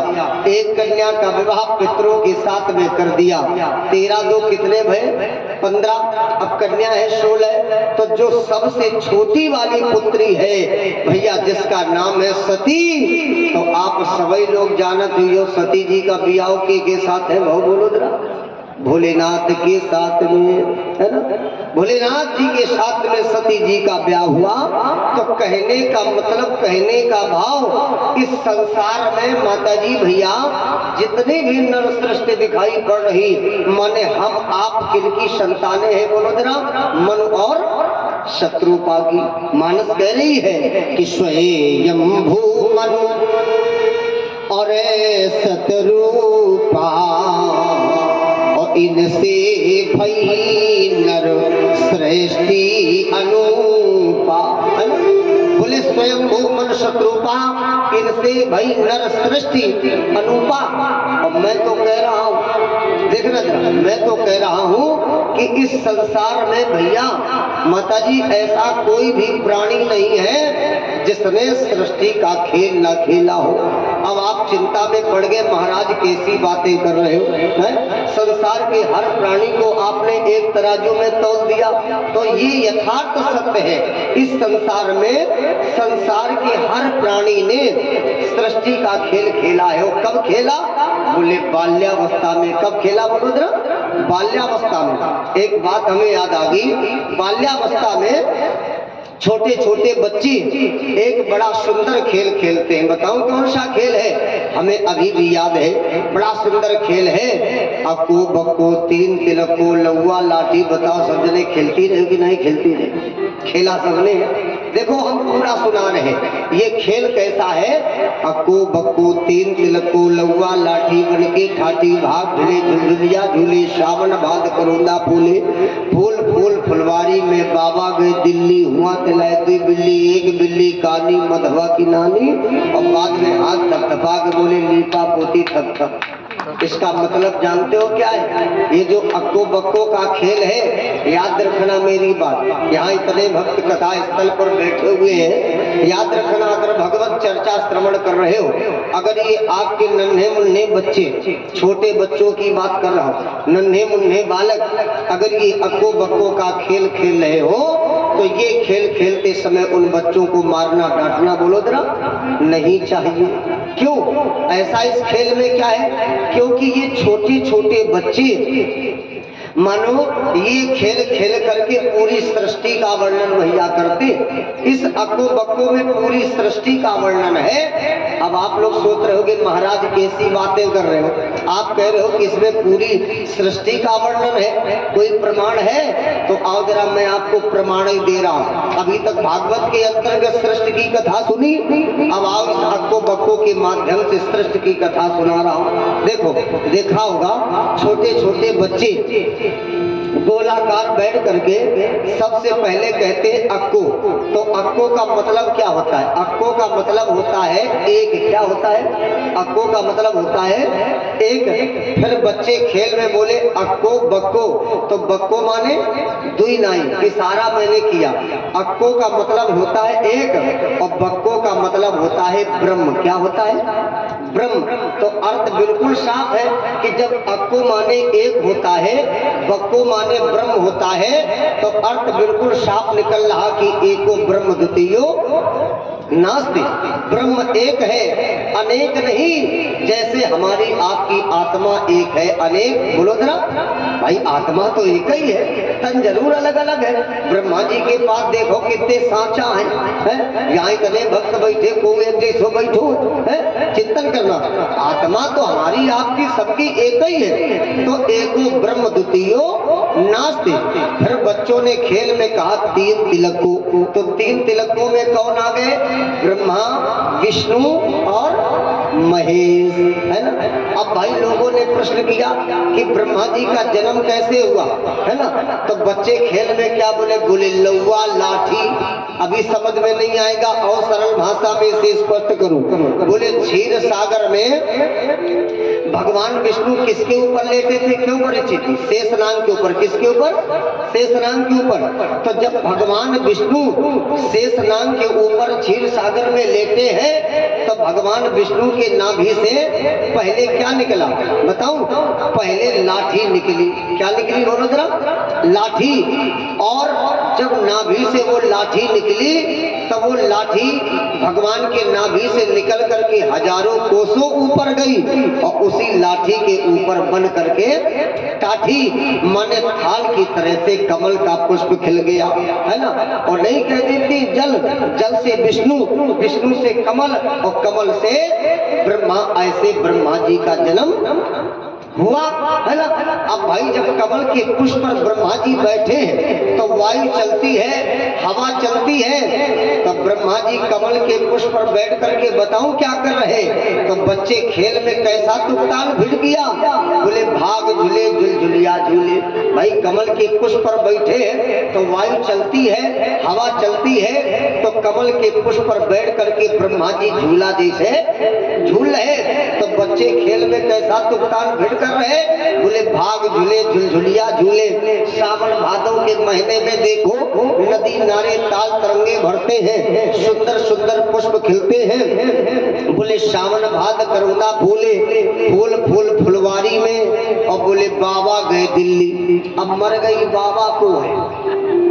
एक कन्या का विवाह पितरों के साथ में कर दिया। 13 2 कितने भय? 15। अब कन्या है 16। तो जो सबसे छोटी वाली पुत्री है भैया जिसका नाम है सती, तो आप सभी लोग जानत हो सती जी का बियाह के साथ है? भाव बोलो जरा। भोलेनाथ के साथ में, है ना। भोलेनाथ जी के साथ में सती जी का ब्याह हुआ। तो कहने का मतलब, कहने का भाव, इस संसार में माताजी भैया जितने भी नर सृष्टि दिखाई पड़ रही, माने हम आप किनकी संतानें हैं? बोलो जरा। मनु और शत्रुपा की। मानस कह रही है कि स्वयंभू मनु और शत्रुपा, और इनसे भई नर सृष्टि अनूपा। बोले स्वयंभू मनु शत्रुपा, इनसे भई नर सृष्टि अनूपा। और मैं तो कह रहा हूँ, देखना, मैं तो कह रहा हूँ कि इस संसार में भैया माताजी ऐसा कोई भी प्राणी नहीं है जिसने सृष्टि का खेल न खेला हो। अब आप चिंता में पड़ गए, महाराज कैसी बातें कर रहे हो, हैं? संसार के हर प्राणी को आपने एक तराजू में तौल दिया, तो ये यथार्थ सत्य है। इस संसार में संसार के हर प्राणी ने सृष्टि का खेल खेला है। वो कब खेला? बोले बाल्यावस्था में। कब खेला? बोलो जरा। बाल्यावस्था में। एक बात हमें याद आ गई, बाल्यावस्था में छोटे छोटे बच्चे एक बड़ा सुंदर खेल खेलते हैं। बताऊं कौन सा खेल है? हमें अभी भी याद है, बड़ा सुंदर खेल है। अक्को बक्को तीन तिलको लौआ लाठी। बताओ सब जने खेलती रहे कि नहीं खेलती रहे? खेला सबने। देखो हम पूरा सुना रहे, ये खेल कैसा है? अक्को बक्को तीन तिलको लौआ लाठी, बनके ठाठी भाग झूले झुलझुलिया झूले, श्रावण भाद करोंदा फूले, फूल फूल फुलवारी में बाबा गए दिल्ली, हुआ तिलैती बिल्ली, एक बिल्ली कानी मधवा की नानी। और बाद में हाथ थपथपा के बोले लीपा पोती थप थप। इसका मतलब जानते हो क्या है? ये जो अक्को बक्को का खेल है, याद रखना मेरी बात। यहाँ इतने भक्त कथा स्थल पर बैठे हुए हैं, याद रखना, अगर भगवत चर्चा श्रवण कर रहे हो, अगर ये आपके नन्हे मुन्ने बच्चे, छोटे बच्चों की बात कर रहा हूँ, नन्हे मुन्ने बालक, अगर ये अक्को बक्को का खेल खेल रहे हो, तो ये खेल खेलते समय उन बच्चों को मारना डांटना, बोलो जरा, नहीं चाहिए। क्यों? ऐसा इस खेल में क्या है? क्योंकि ये छोटे छोटे बच्चे मानो ये खेल खेल करके पूरी सृष्टि का वर्णन भैया करते। इस अक्को बक्को में पूरी सृष्टि का वर्णन है। अब आप लोग सोच रहे होगे महाराज कैसी बातें कर रहे हो, आप कह रहे हो कि इसमें पूरी सृष्टि का वर्णन है, कोई प्रमाण है? तो आओ जरा मैं आपको प्रमाण ही दे रहा हूं। अभी तक भागवत के अंतर्गत सृष्टि की कथा सुनी, अब आओ इस अक्को बक्को के माध्यम से सृष्टि की कथा सुना रहा हूं। देखो, देखा होगा छोटे छोटे बच्चे गोलाकार बैठ करके सबसे पहले कहते हैं अक्को। तो अक्को का मतलब क्या होता है? अक्को का मतलब होता है एक। क्या होता है? अक्को का मतलब होता है एक। फिर बच्चे खेल में बोले अक्को बक्को, तो बक्को माने दुई नाई, इशारा मैंने किया। अक्को का मतलब होता है एक और बक्को का मतलब होता है ब्रह्म। क्या होता है? ब्रह्म। तो अर्थ बिल्कुल साफ है कि जब अक्को माने एक होता है, बक्को माने ब्रह्म होता है, तो अर्थ बिल्कुल साफ निकल रहा कि एको ब्रह्म द्वितीयो नास्ति। ब्रह्म एक है, अनेक नहीं। जैसे हमारी आपकी आत्मा एक है, अनेक। बोलो जरा भाई, आत्मा तो एक ही है, तन जरूर अलग अलग है। ब्रह्मा जी के पास देखो कितने सांचा हैं, यहाँ इतने भक्त बैठे, कोई एक जैसो बैठो है, चिंतन करना। आत्मा तो हमारी आपकी सबकी एक ही है। तो एको ब्रह्म द्वितीयो नास्ति। फिर बच्चों ने खेल में कहा तीन तिलकों, तो तीन तिलकों में कौन आ गए? ब्रह्मा, विष्णु और महेश, है ना। अब भाई लोगों ने प्रश्न किया कि ब्रह्मा जी का जन्म कैसे हुआ, है ना। तो बच्चे खेल में क्या बोले? बोले लौवा लाठी। अभी समझ में नहीं आएगा और सरल भाषा में इसे स्पष्ट करूं। बोले क्षीर सागर में भगवान विष्णु किसके ऊपर लेटे थे? क्यों परिचित? शेषनाग के ऊपर। किसके ऊपर? शेषनाग के ऊपर। तो जब भगवान विष्णु शेषनाग के ऊपर क्षीर सागर में लेटे हैं, तो भगवान विष्णु के नाभि से पहले क्या निकला बताऊं? पहले लाठी निकली। क्या निकली? बोलो जरा। लाठी। और जब नाभि से वो लाठी निकली, तब वो लाठी भगवान के नाभि से निकल करके हजारों कोसों ऊपर गई और उसी लाठी के ऊपर बन करके टाठी माने थाल की तरह से कमल का पुष्प खिल गया, है ना। और नहीं कह देती जल, जल से विष्णु, विष्णु से कमल और कमल से ब्रह्मा। ऐसे ब्रह्मा जी का जन्म हुआ, है ना। अब भाई जब कमल के पुष्प पर ब्रह्मा जी बैठे हैं, तो वायु चलती है, हवा चलती है, तो ब्रह्मा जी कमल के पुष्प पर बैठ करके बताऊं क्या कर रहे? तो बच्चे खेल में कैसा तुकतान भिड़ गया? बोले भाग झूले झुलझुलिया झूले। भाई कमल के पुष्प पर बैठे हैं तो वायु चलती है, हवा चलती है, तो कमल के पुष्प पर बैठ करके ब्रह्मा जी झूला जैसे झूल रहे। तो बच्चे खेल में कैसा तुकतान भिड़ कर रहे? बोले भाग झूले झुलझुलिया झूले। सावन भादव के महीने में देखो नदी नारे ताल तरंगे भरते हैं, सुंदर सुंदर पुष्प खिलते हैं। बोले सावन भाद करुणा फूले, फूल फूल फुलवारी में। और बोले बाबा गए दिल्ली, अब मर गई बाबा को है।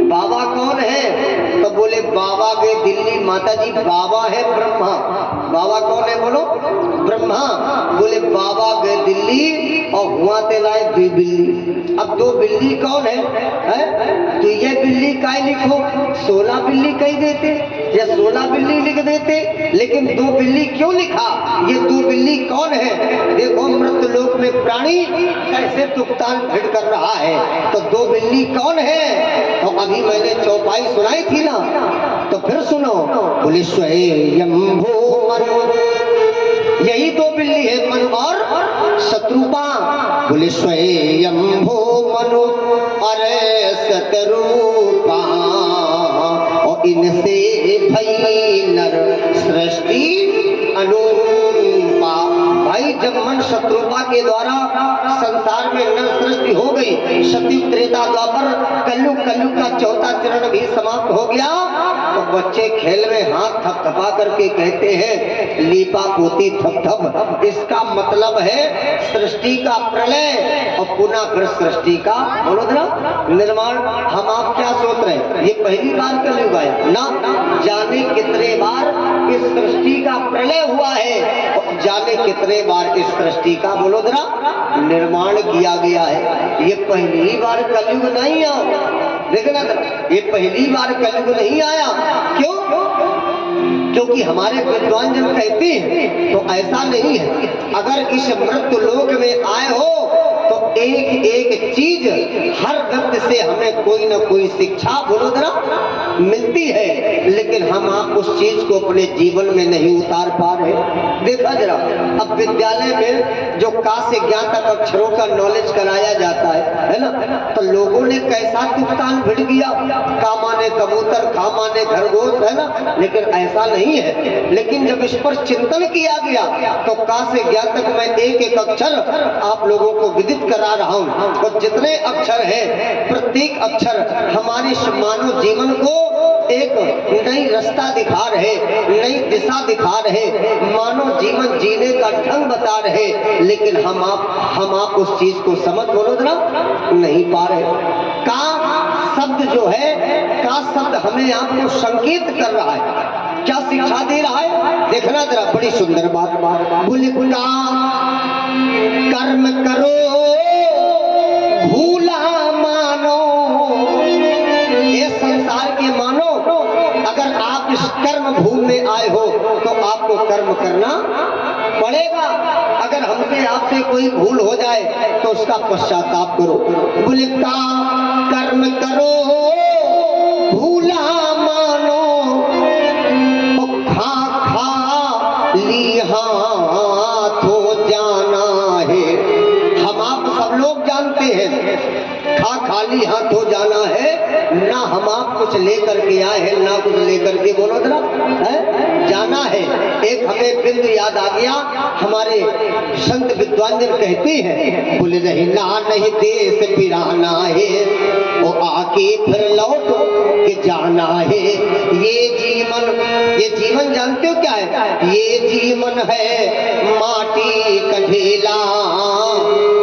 बाबा कौन है? तो बोले बाबा गए दिल्ली। माता जी बाबा है ब्रह्मा। बाबा कौन है? बोलो ब्रह्मा। बोले बाबा गए दिल्ली और हुआ ते लाए दुई बिल्ली। अब दो बिल्ली कौन है? तो ये बिल्ली काय लिखो? 16 बिल्ली कह देते या 16 बिल्ली लिख देते, लेकिन दो बिल्ली क्यों लिखा? ये दो बिल्ली कौन है? देखो मृत लोक में प्राणी कैसे तुकतान भिड़ कर रहा है। तो दो बिल्ली कौन है? तो अभी मैंने चौपाई सुनाई थी ना, तो फिर सुनो। बोले स्वयंभू मनु, यही दो बिल्ली है, मनु और शत्रुपा। बोले स्वयंभू मनु अरे शत्रुपा, और इनसे भई नर सृष्टि अनुपा। भाई जब मन शत्रुपा के द्वारा संसार में नर सृष्टि हो गई, सतयुग त्रेता द्वापर कलयुग, कलयुग का चौथा चरण भी समाप्त हो गया, तो बच्चे खेल में हाथ थपथपा करके कहते हैं लीपा पोती थप थप। इसका मतलब है सृष्टि का प्रलय और पुनः फिर सृष्टि का बोलो ना निर्माण। हम आप क्या सोच रहे हैं? ये पहली बार कलयुग आया ना, जाने कितने बार इस सृष्टि का प्रलय हुआ है और जाने कितने बार इस सृष्टि सृष्टि का बोलो जरा निर्माण किया गया है। ये पहली बार कलयुग नहीं आया, देखना ये पहली बार कलयुग नहीं आया। क्यों? क्योंकि हमारे विद्वान जन कहते हैं तो ऐसा नहीं है। अगर इस मृत्यु लोक में आए हो तो एक एक चीज हर व्यक्ति से हमें कोई ना कोई शिक्षा बोलो जरा मिलती है, लेकिन हम आप उस चीज को अपने जीवन में नहीं उतार पा रहे। देखा जरा, अब विद्यालय में जो का से ज्ञान तक अक्षरों का नॉलेज कराया जाता है ना, तो लोगों ने कैसा तुक्तान भिड़ गया, का माने कबूतर, खा माने खरगोश, है ना, लेकिन ऐसा नहीं है। लेकिन जब इस पर चिंतन किया गया तो का से ज्ञान तक मैं एक एक अक्षर आप लोगों को विदित करा रहा हूँ। और जितने अक्षर हैं, प्रत्येक अक्षर हमारे मानव जीवन को एक नई रास्ता दिखा रहे, नई दिशा दिखा रहे, मानव जीवन जीने का ढंग बता रहे, लेकिन हम आप उस चीज को समझ बोलो जरा नहीं पा रहे। का शब्द जो है, का शब्द हमें आपको संकेत कर रहा है, क्या शिक्षा दे रहा है, देखना जरा, बड़ी सुंदर बात। बोले कर्म करो भूला मानो, ये संसार के मानो, अगर आप इस कर्म भूमि में आए हो तो आपको कर्म करना पड़ेगा। अगर हमसे आपसे कोई भूल हो जाए तो उसका पश्चाताप करो। बोले का कर्म करो भूला मानो, खा खा ली हाथों जाना है। हम आप सब लोग जानते हैं खाली हाथों जाना है, ना हम आप कुछ लेकर के आए हैं, ना कुछ लेकर के बोलो जरा है जाना है। एक हमें बिंदु याद आ गया, हमारे संत विद्वान जन कहते हैं, बोले रहना नहीं देश बिराना है, वो आके फिर लौट के जाना है। ये जीवन जानते हो क्या है? ये जीवन है माटी का ढेला,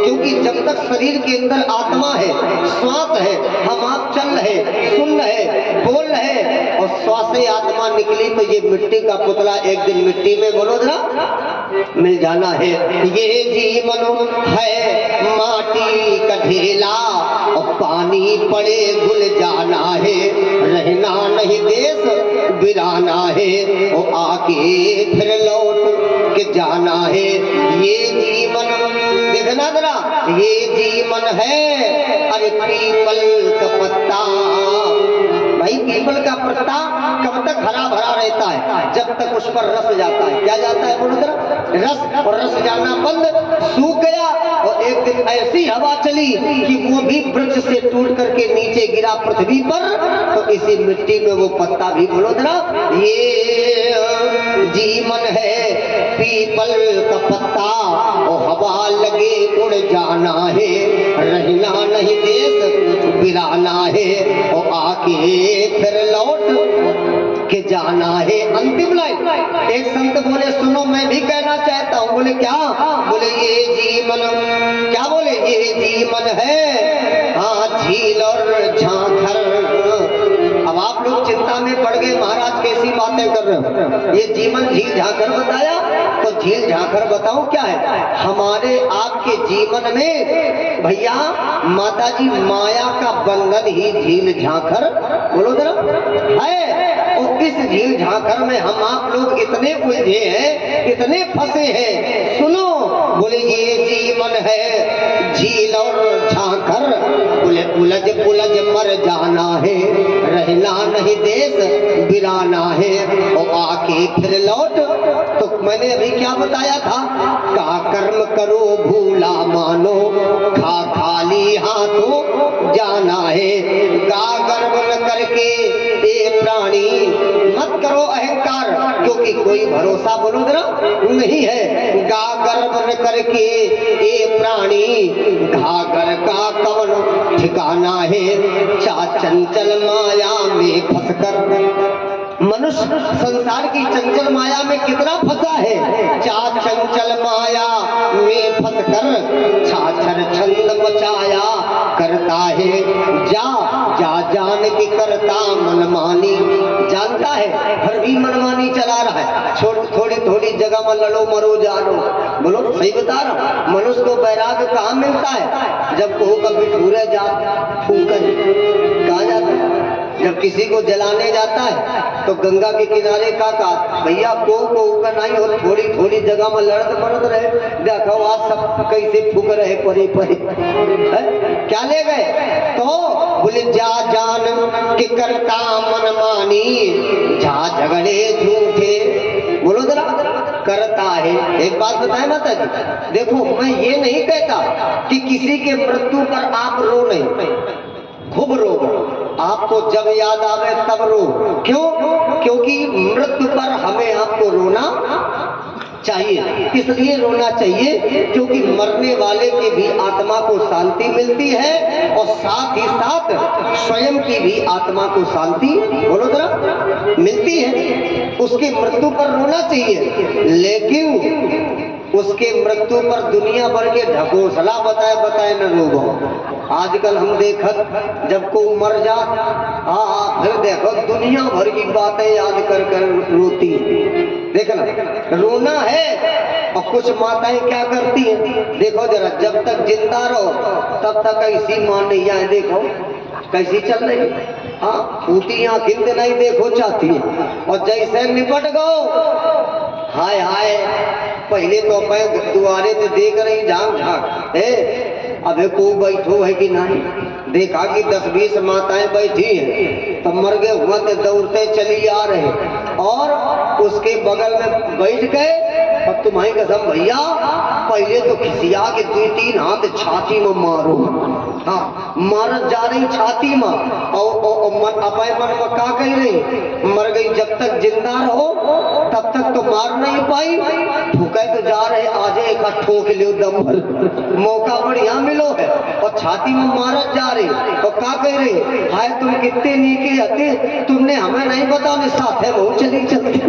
क्योंकि जब तक शरीर के अंदर आत्मा है, श्वास है, हम आप चल रहे, सुन रहे, बोल रहे, और श्वास से आत्मा निकली तो ये मिट्टी का पुतला एक दिन मिट्टी में बोलो जरा मिल जाना है। ये जीवन है माटी का ढेला, और पानी पड़े घुल जाना है, रहना नहीं देश बिराना है, वो आके फिर लौट के जाना है। ये जीवन देखना जरा, ये जीवन है अरे पीपल का पत्ता। भाई पीपल का पत्ता कब तक हरा भरा रहता है? जब तक उस पर रस जाता है। क्या जाता है बोलो जरा? रस। और रस जाना बंद, सूख गया, और एक दिन ऐसी हवा चली कि वो भी वृक्ष से टूट करके नीचे गिरा पृथ्वी पर, तो इसी मिट्टी में वो पत्ता भी बोलो जरा। ये जीवन है पीपल का पत्ता, और हवा लगे उड़ जाना है, रहना नहीं देश बिराना है, और आके फिर लौट के जाना है। अंतिम लाइन एक संत बोले, सुनो मैं भी कहना चाहता हूँ। बोले क्या? बोले ये जीवन, क्या बोले? ये जीवन है हाँ झील और झांखर। अब आप लोग चिंता में पड़ गए, महाराज कैसी बातें कर रहे हो? ये जीवन झील झांखर बताया, तो झील झांखर बताऊं क्या है? हमारे आपके जीवन में भैया माता जी माया का बंधन ही झील झांखर बोलो जरा है। और इस झील झांखर में हम आप लोग इतने उलझे हैं, इतने फंसे हैं। सुनो, बोले ये जीवन है झील और झांखर, बोले उलझ उलझ मर जाना है, रहना नहीं देश बिराना है, और आके फिर लौट। तो मैंने अभी क्या बताया था? का कर्म करो भूला मानो, खा खाली हाथों जाना है, गा गर्व न करके ए प्राणी मत करो अहंकार, क्योंकि कोई भरोसा बोलो जरा नहीं है। गा गर्व न करके ए प्राणी, घाघर का कवन ठिकाना है, चा चंचल माया में फंसकर। मनुष्य संसार की चंचल माया में कितना फंसा है? चा चंचल माया में फंसकर छाछर छंद मचाया करता है, जा जा जान की करता मनमानी। जानता है फिर भी मनमानी चला रहा है, थोड़ी थोड़ी थोड़ी जगह में लड़ो मरो जानो। बोलो सही बता रहा। मनुष्य को वैराग्य कहाँ मिलता है? जब को कभी ठूरे जा फूकर कहा जाता है। जब किसी को जलाने जाता है तो गंगा के किनारे का भैया को का नहीं हो, थोड़ी थोड़ी जगह में लड़त पड़त रहे। देखो आज सब कैसे फूक रहे परे परे क्या ले गए? तो बोले जा जान कि करता मन मानी, जा झगड़े झूठे। बोलो जरा करता है। एक बात बताए माता जी, देखो मैं ये नहीं कहता कि किसी के मृत्यु पर आप रो नहीं, खूब रो, आपको जब याद आवे तब रो। क्यों? क्योंकि मृत्यु पर हमें आपको रोना चाहिए। इसलिए रोना चाहिए क्योंकि मरने वाले की भी आत्मा को शांति मिलती है और साथ ही साथ स्वयं की भी आत्मा को शांति, बोलो जरा, मिलती है। उसकी मृत्यु पर रोना चाहिए, लेकिन उसके मृत्यु पर दुनिया भर के ढकोसला बताए बताए न रोबो। आजकल हम देखत जब को मर जा फिर देखो दुनिया भर की बातें याद कर कर रोती। देखना रोना है। और कुछ माताएं क्या करती हैं, देखो जरा, जब तक जिंदा रहो तब तक ऐसी मान नहीं आए, देखो कैसी चल रही। हाँ फूटी आंखें नहीं देखो चाहती है, और जैसे निपट गो हाय हाय, पहले तो मैं दुआरे से देख रही झांक झांक अबे को बैठो है कि नहीं। देखा कि 10-20 माताएं बैठी हैं, तो मर गए हुआ तो दौड़ते चली आ रहे और उसके बगल में बैठ गए। अब तुम्हारी कसम भैया, पहले तो खिसिया के 2-3 हाथ छाती में मारो। हाँ मारत जा रही छाती में, और अपने मन में का कह रही, मर गई जब तक जिंदा रहो तब तक तो मार नहीं पाई, ठुके तो जा रहे आज एक ठोक लियो दम भर, मौका बढ़िया मिलो है, और छाती में मारत जा रही। और का कह रही, हाय तुम कितने नीके हते, तुमने हमें नहीं बताओ साथ है बहुत चली चलती।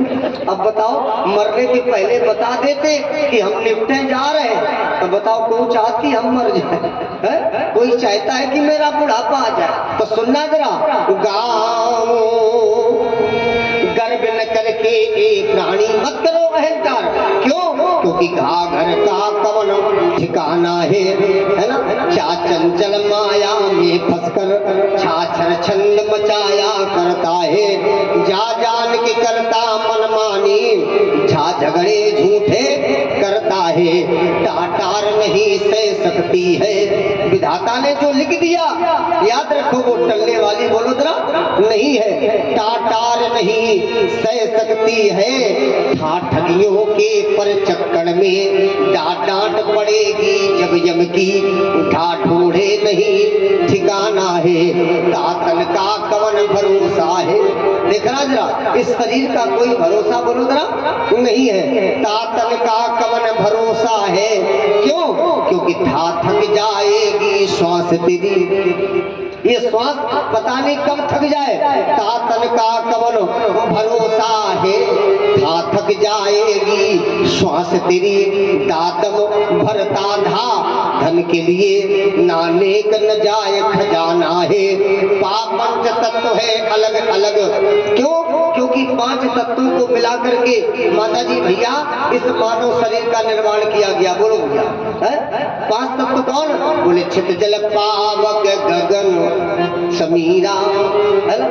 अब बताओ मरने के पहले बता देते कि हम निपटे जा रहे हैं, तो बताओ कौन चाहती हम मर जाए? कोई चाहता है कि मेरा बुढ़ापा आ जाए? तो सुनना जरा, गाँव गर्व न करके एक प्राणी मत करो अहंकार। क्यों? क्योंकि घाघर का कवन ठिकाना है ना। चा चंचल माया में फंसकर छाछर छंद मचाया करता है, जा जान के करता मनमानी, झा झगड़े झूठे करता है, टाटार नहीं सह सकती है। विधाता ने जो लिख दिया याद रखो, वो टलने वाली बोलो जरा नहीं है। टाटार नहीं सह सकती है, ठगियों के पर चक्कर में डांट डांट पड़ेगी जब यम की, उठा ढूंढे नहीं ठिकाना है, तातन का कवन भरोसा है। देखना जरा, इस शरीर का कोई भरोसा बोलो जरा नहीं है। तातन का कवन भरोसा है। क्यों? क्योंकि थक जाएगी श्वास तेरी, ये श्वास पता नहीं कब थक जाए। तातन का कवन भरोसा है, थक जाएगी श्वास तेरी, दातम भरता धा धन के लिए, नानेक न जाए खजाना है। पंच तत्व है अलग अलग। क्यों? क्योंकि 5 तत्वों को मिला करके माता जी भैया इस मानव शरीर का निर्माण किया गया। बोलो भैया 5 तत्व कौन? बोले छित जल पावक गगन समीरा, है ना।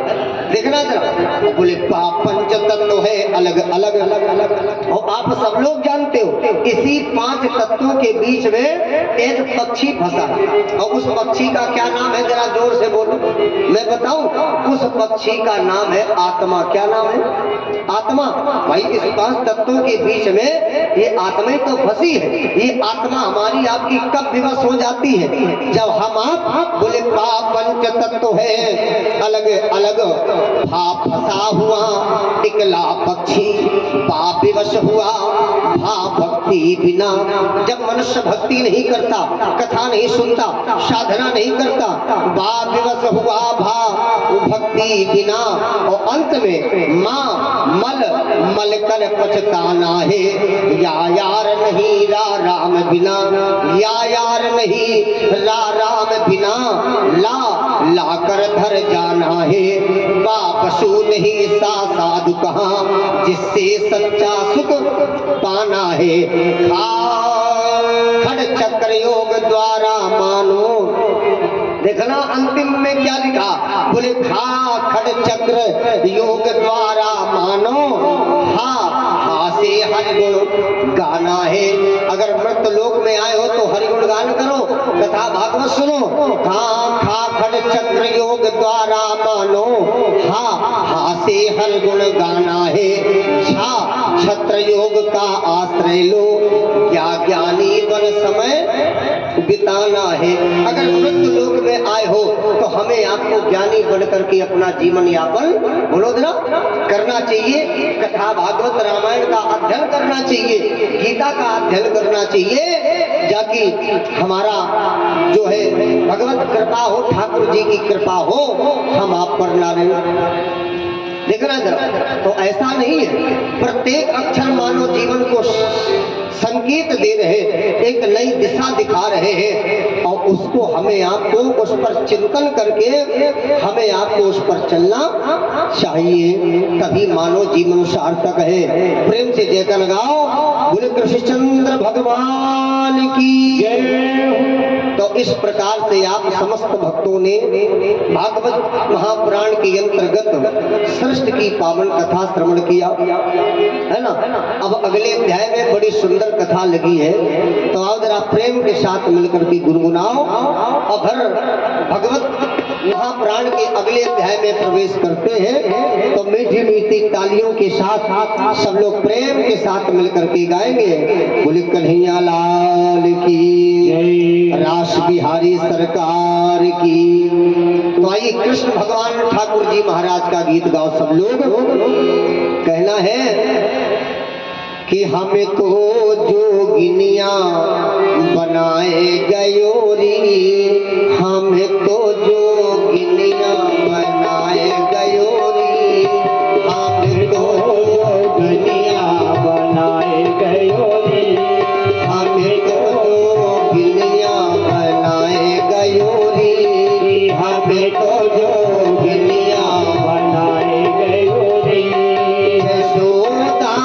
देखना जरा, बोले पंच तत्व है अलग अलग अलग अलग। और आप सब लोग जानते हो इसी 5 तत्वों के बीच में एक पक्षी फंसा, और उस पक्षी का क्या नाम है? जरा जोर से बोलो, मैं बताऊं। उस पक्षी का नाम है आत्मा। क्या नाम है? आत्मा। भाई इस 5 तत्वों के बीच में ये आत्मा ही तो फंसी है। ये आत्मा हमारी आपकी कब विवश हो जाती है? जब हम आप बोले पंच तत्व है अलग अलग, फंसा हुआ टिकला पक्षी, पाप विवश हुआ भा भक्ति बिना। जब मनुष्य भक्ति नहीं करता, कथा नहीं सुनता, साधना नहीं करता, बाप विवश हुआ भा भक्ति बिना, और अंत में माँ मल मल कर पछताना है। या यार नहीं रा राम बिना, या यार नहीं रा राम बिना, ला लाकर धर जाना है, बापसू नहीं सा साधु कहाँ, जिससे सच्चा सुख पाना है। खड़ चक्र योग द्वारा मानो, देखना अंतिम में क्या लिखा, बोले खा खड़ चक्र योग द्वारा मानो, हा से हरि गुण गाना है। अगर मृत लोक में आए हो तो हरि गुण गान करो, कथा भागवत सुनो। खा खड़ चक्र योग द्वारा मानो, हा से हरि गुण गाना है। छा छत्र योग का आश्रय लो, क्या ज्ञानी बन समय बिताना है। अगर मृत लोक में आए हो तो हमें आपको ज्ञानी बनकर के अपना जीवन यापन बोलो ना करना चाहिए। कथा भागवत रामायण का अध्ययन करना चाहिए, गीता का अध्ययन करना चाहिए, जाकि हमारा जो है भगवत कृपा हो, ठाकुर जी की कृपा हो, हम आप पर ना रहे। देखना जरा, तो ऐसा नहीं है, प्रत्येक अक्षर मानो जीवन को संकेत दे रहे, एक नई दिशा दिखा रहे हैं, और उसको हमें आपको उस पर चिंतन करके हमें आपको उस पर चलना चाहिए, तभी मानो जीवन सार्थक है। प्रेम से जयकार लगाओ, बोले कृष्णचंद्र भगवान की जय। तो इस प्रकार से आप समस्त भक्तों ने भागवत महापुराण के अंतर्गत सृष्टि की पावन कथा श्रवण किया है ना। अब अगले अध्याय में बड़ी सुंदर कथा लगी है, तो आओ जरा प्रेम के साथ मिलकर के गुनगुनाओ। अब भगवत महापुराण के अगले अध्याय में प्रवेश करते हैं, तो मीठी मीठी तालियों के साथ सब लोग प्रेम के साथ मिलकर के गाएंगे, बोले कन्हैया लाल की, रास बिहारी सरकार की। तो आइए कृष्ण भगवान ठाकुर जी महाराज का गीत गाओ सब लोग। कहना है कि हमें तो जोगिनिया बनाए गयोरी, हमें तो जोगिनिया बनाए गयोरी, हमें तो जोगिनिया बनाए गयोरी, हमें तो जोगिनिया बनाए गयोरी, हमें तो जोगिनिया बनाए गयोरी। यशोदा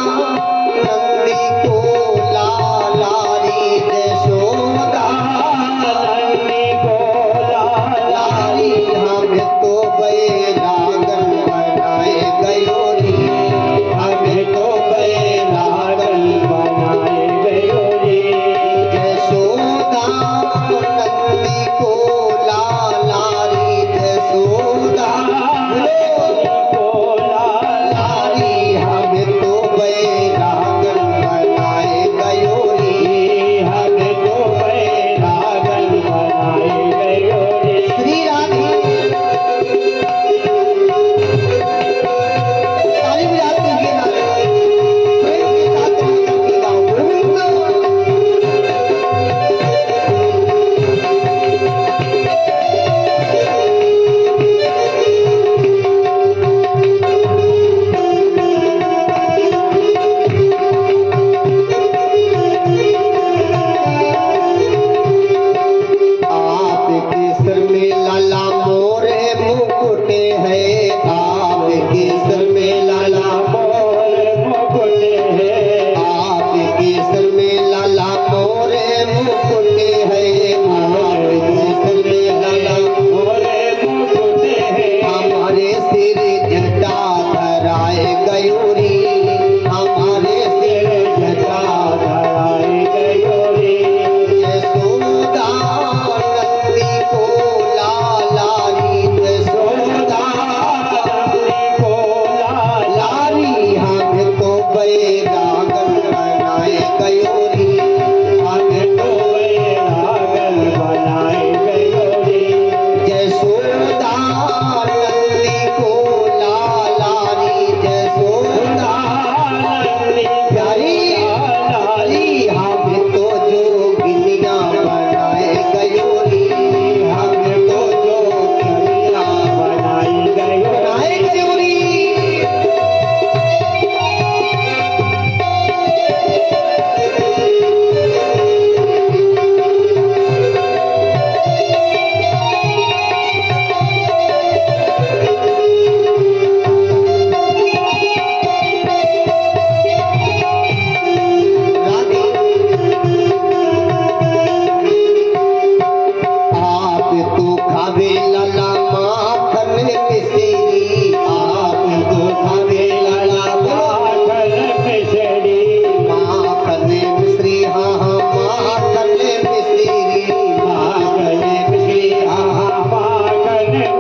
नंदी को लालारी, यशोदा नंदी को लालारी, हमें तो बैरागन बनाए गयोरी, हमें तो बैरागन बनाए गयोरी। यशोदा नंदी को लालारी, यशोदा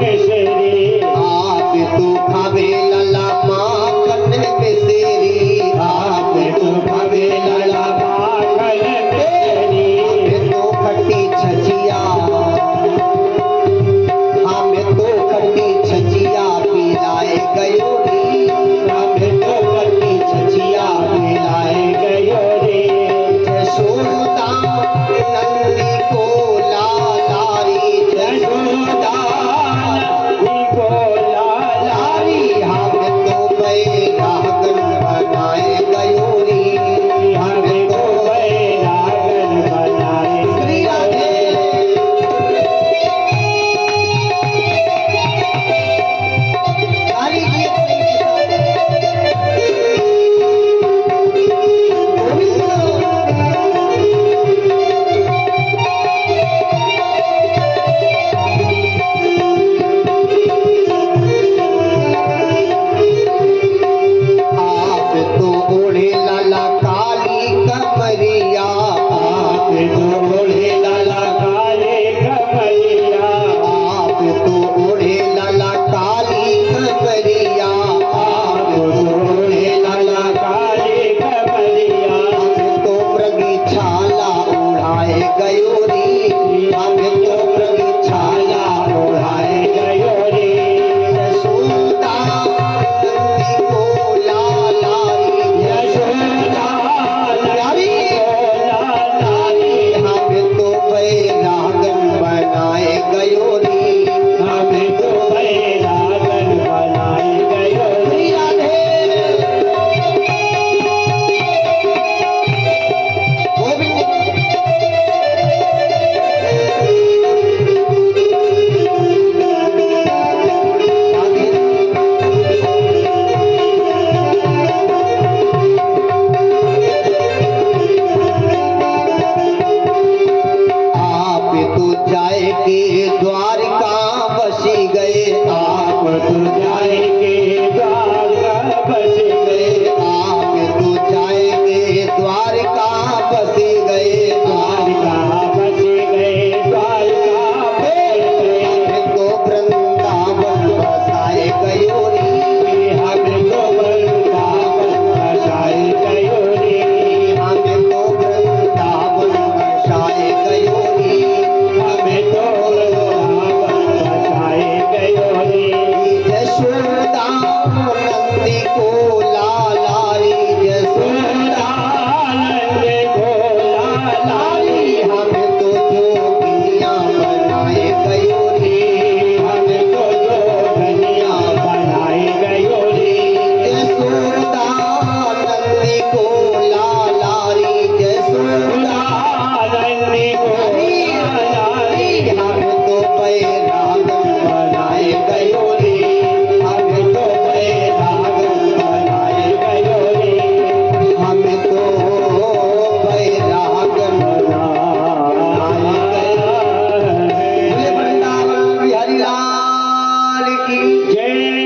मिश्री आप तो खावे लला माखन मिश्री आप तो भवे लला माखन मिश्री हमें तो खट्टी छजिया हमें तो खट्टी छजिया पिलाए गयो रे हमें तो खट्टी छजिया पिलाए गयो रे यशोदा नंदी को लालारी यशोदा नंदी को लालारी हमें तो बैरागन बनाए गयो रे हमें तो बैरागन बनाए श्री राधे काली जी आप तो ओढ़े लाला काली कमरिया आप तो ओढ़े लाला काले कमरिया आप तो ओढ़े लाला काली कमरिया आप तो ओढ़े लाला काले कमरिया हम तो मृगी छाला उड़ाए गयो रे हम तो मृगी छाला उड़ाए गयो रे यशोदा नंदी को लालारी यशोदा प्यारी लालारी हम तो बैरागन बनाए गयो रे हमें तो बैरागन बनाए गयो रे श्री राधे आप तो जाए के द्वारिका बसी गए आप तो जाए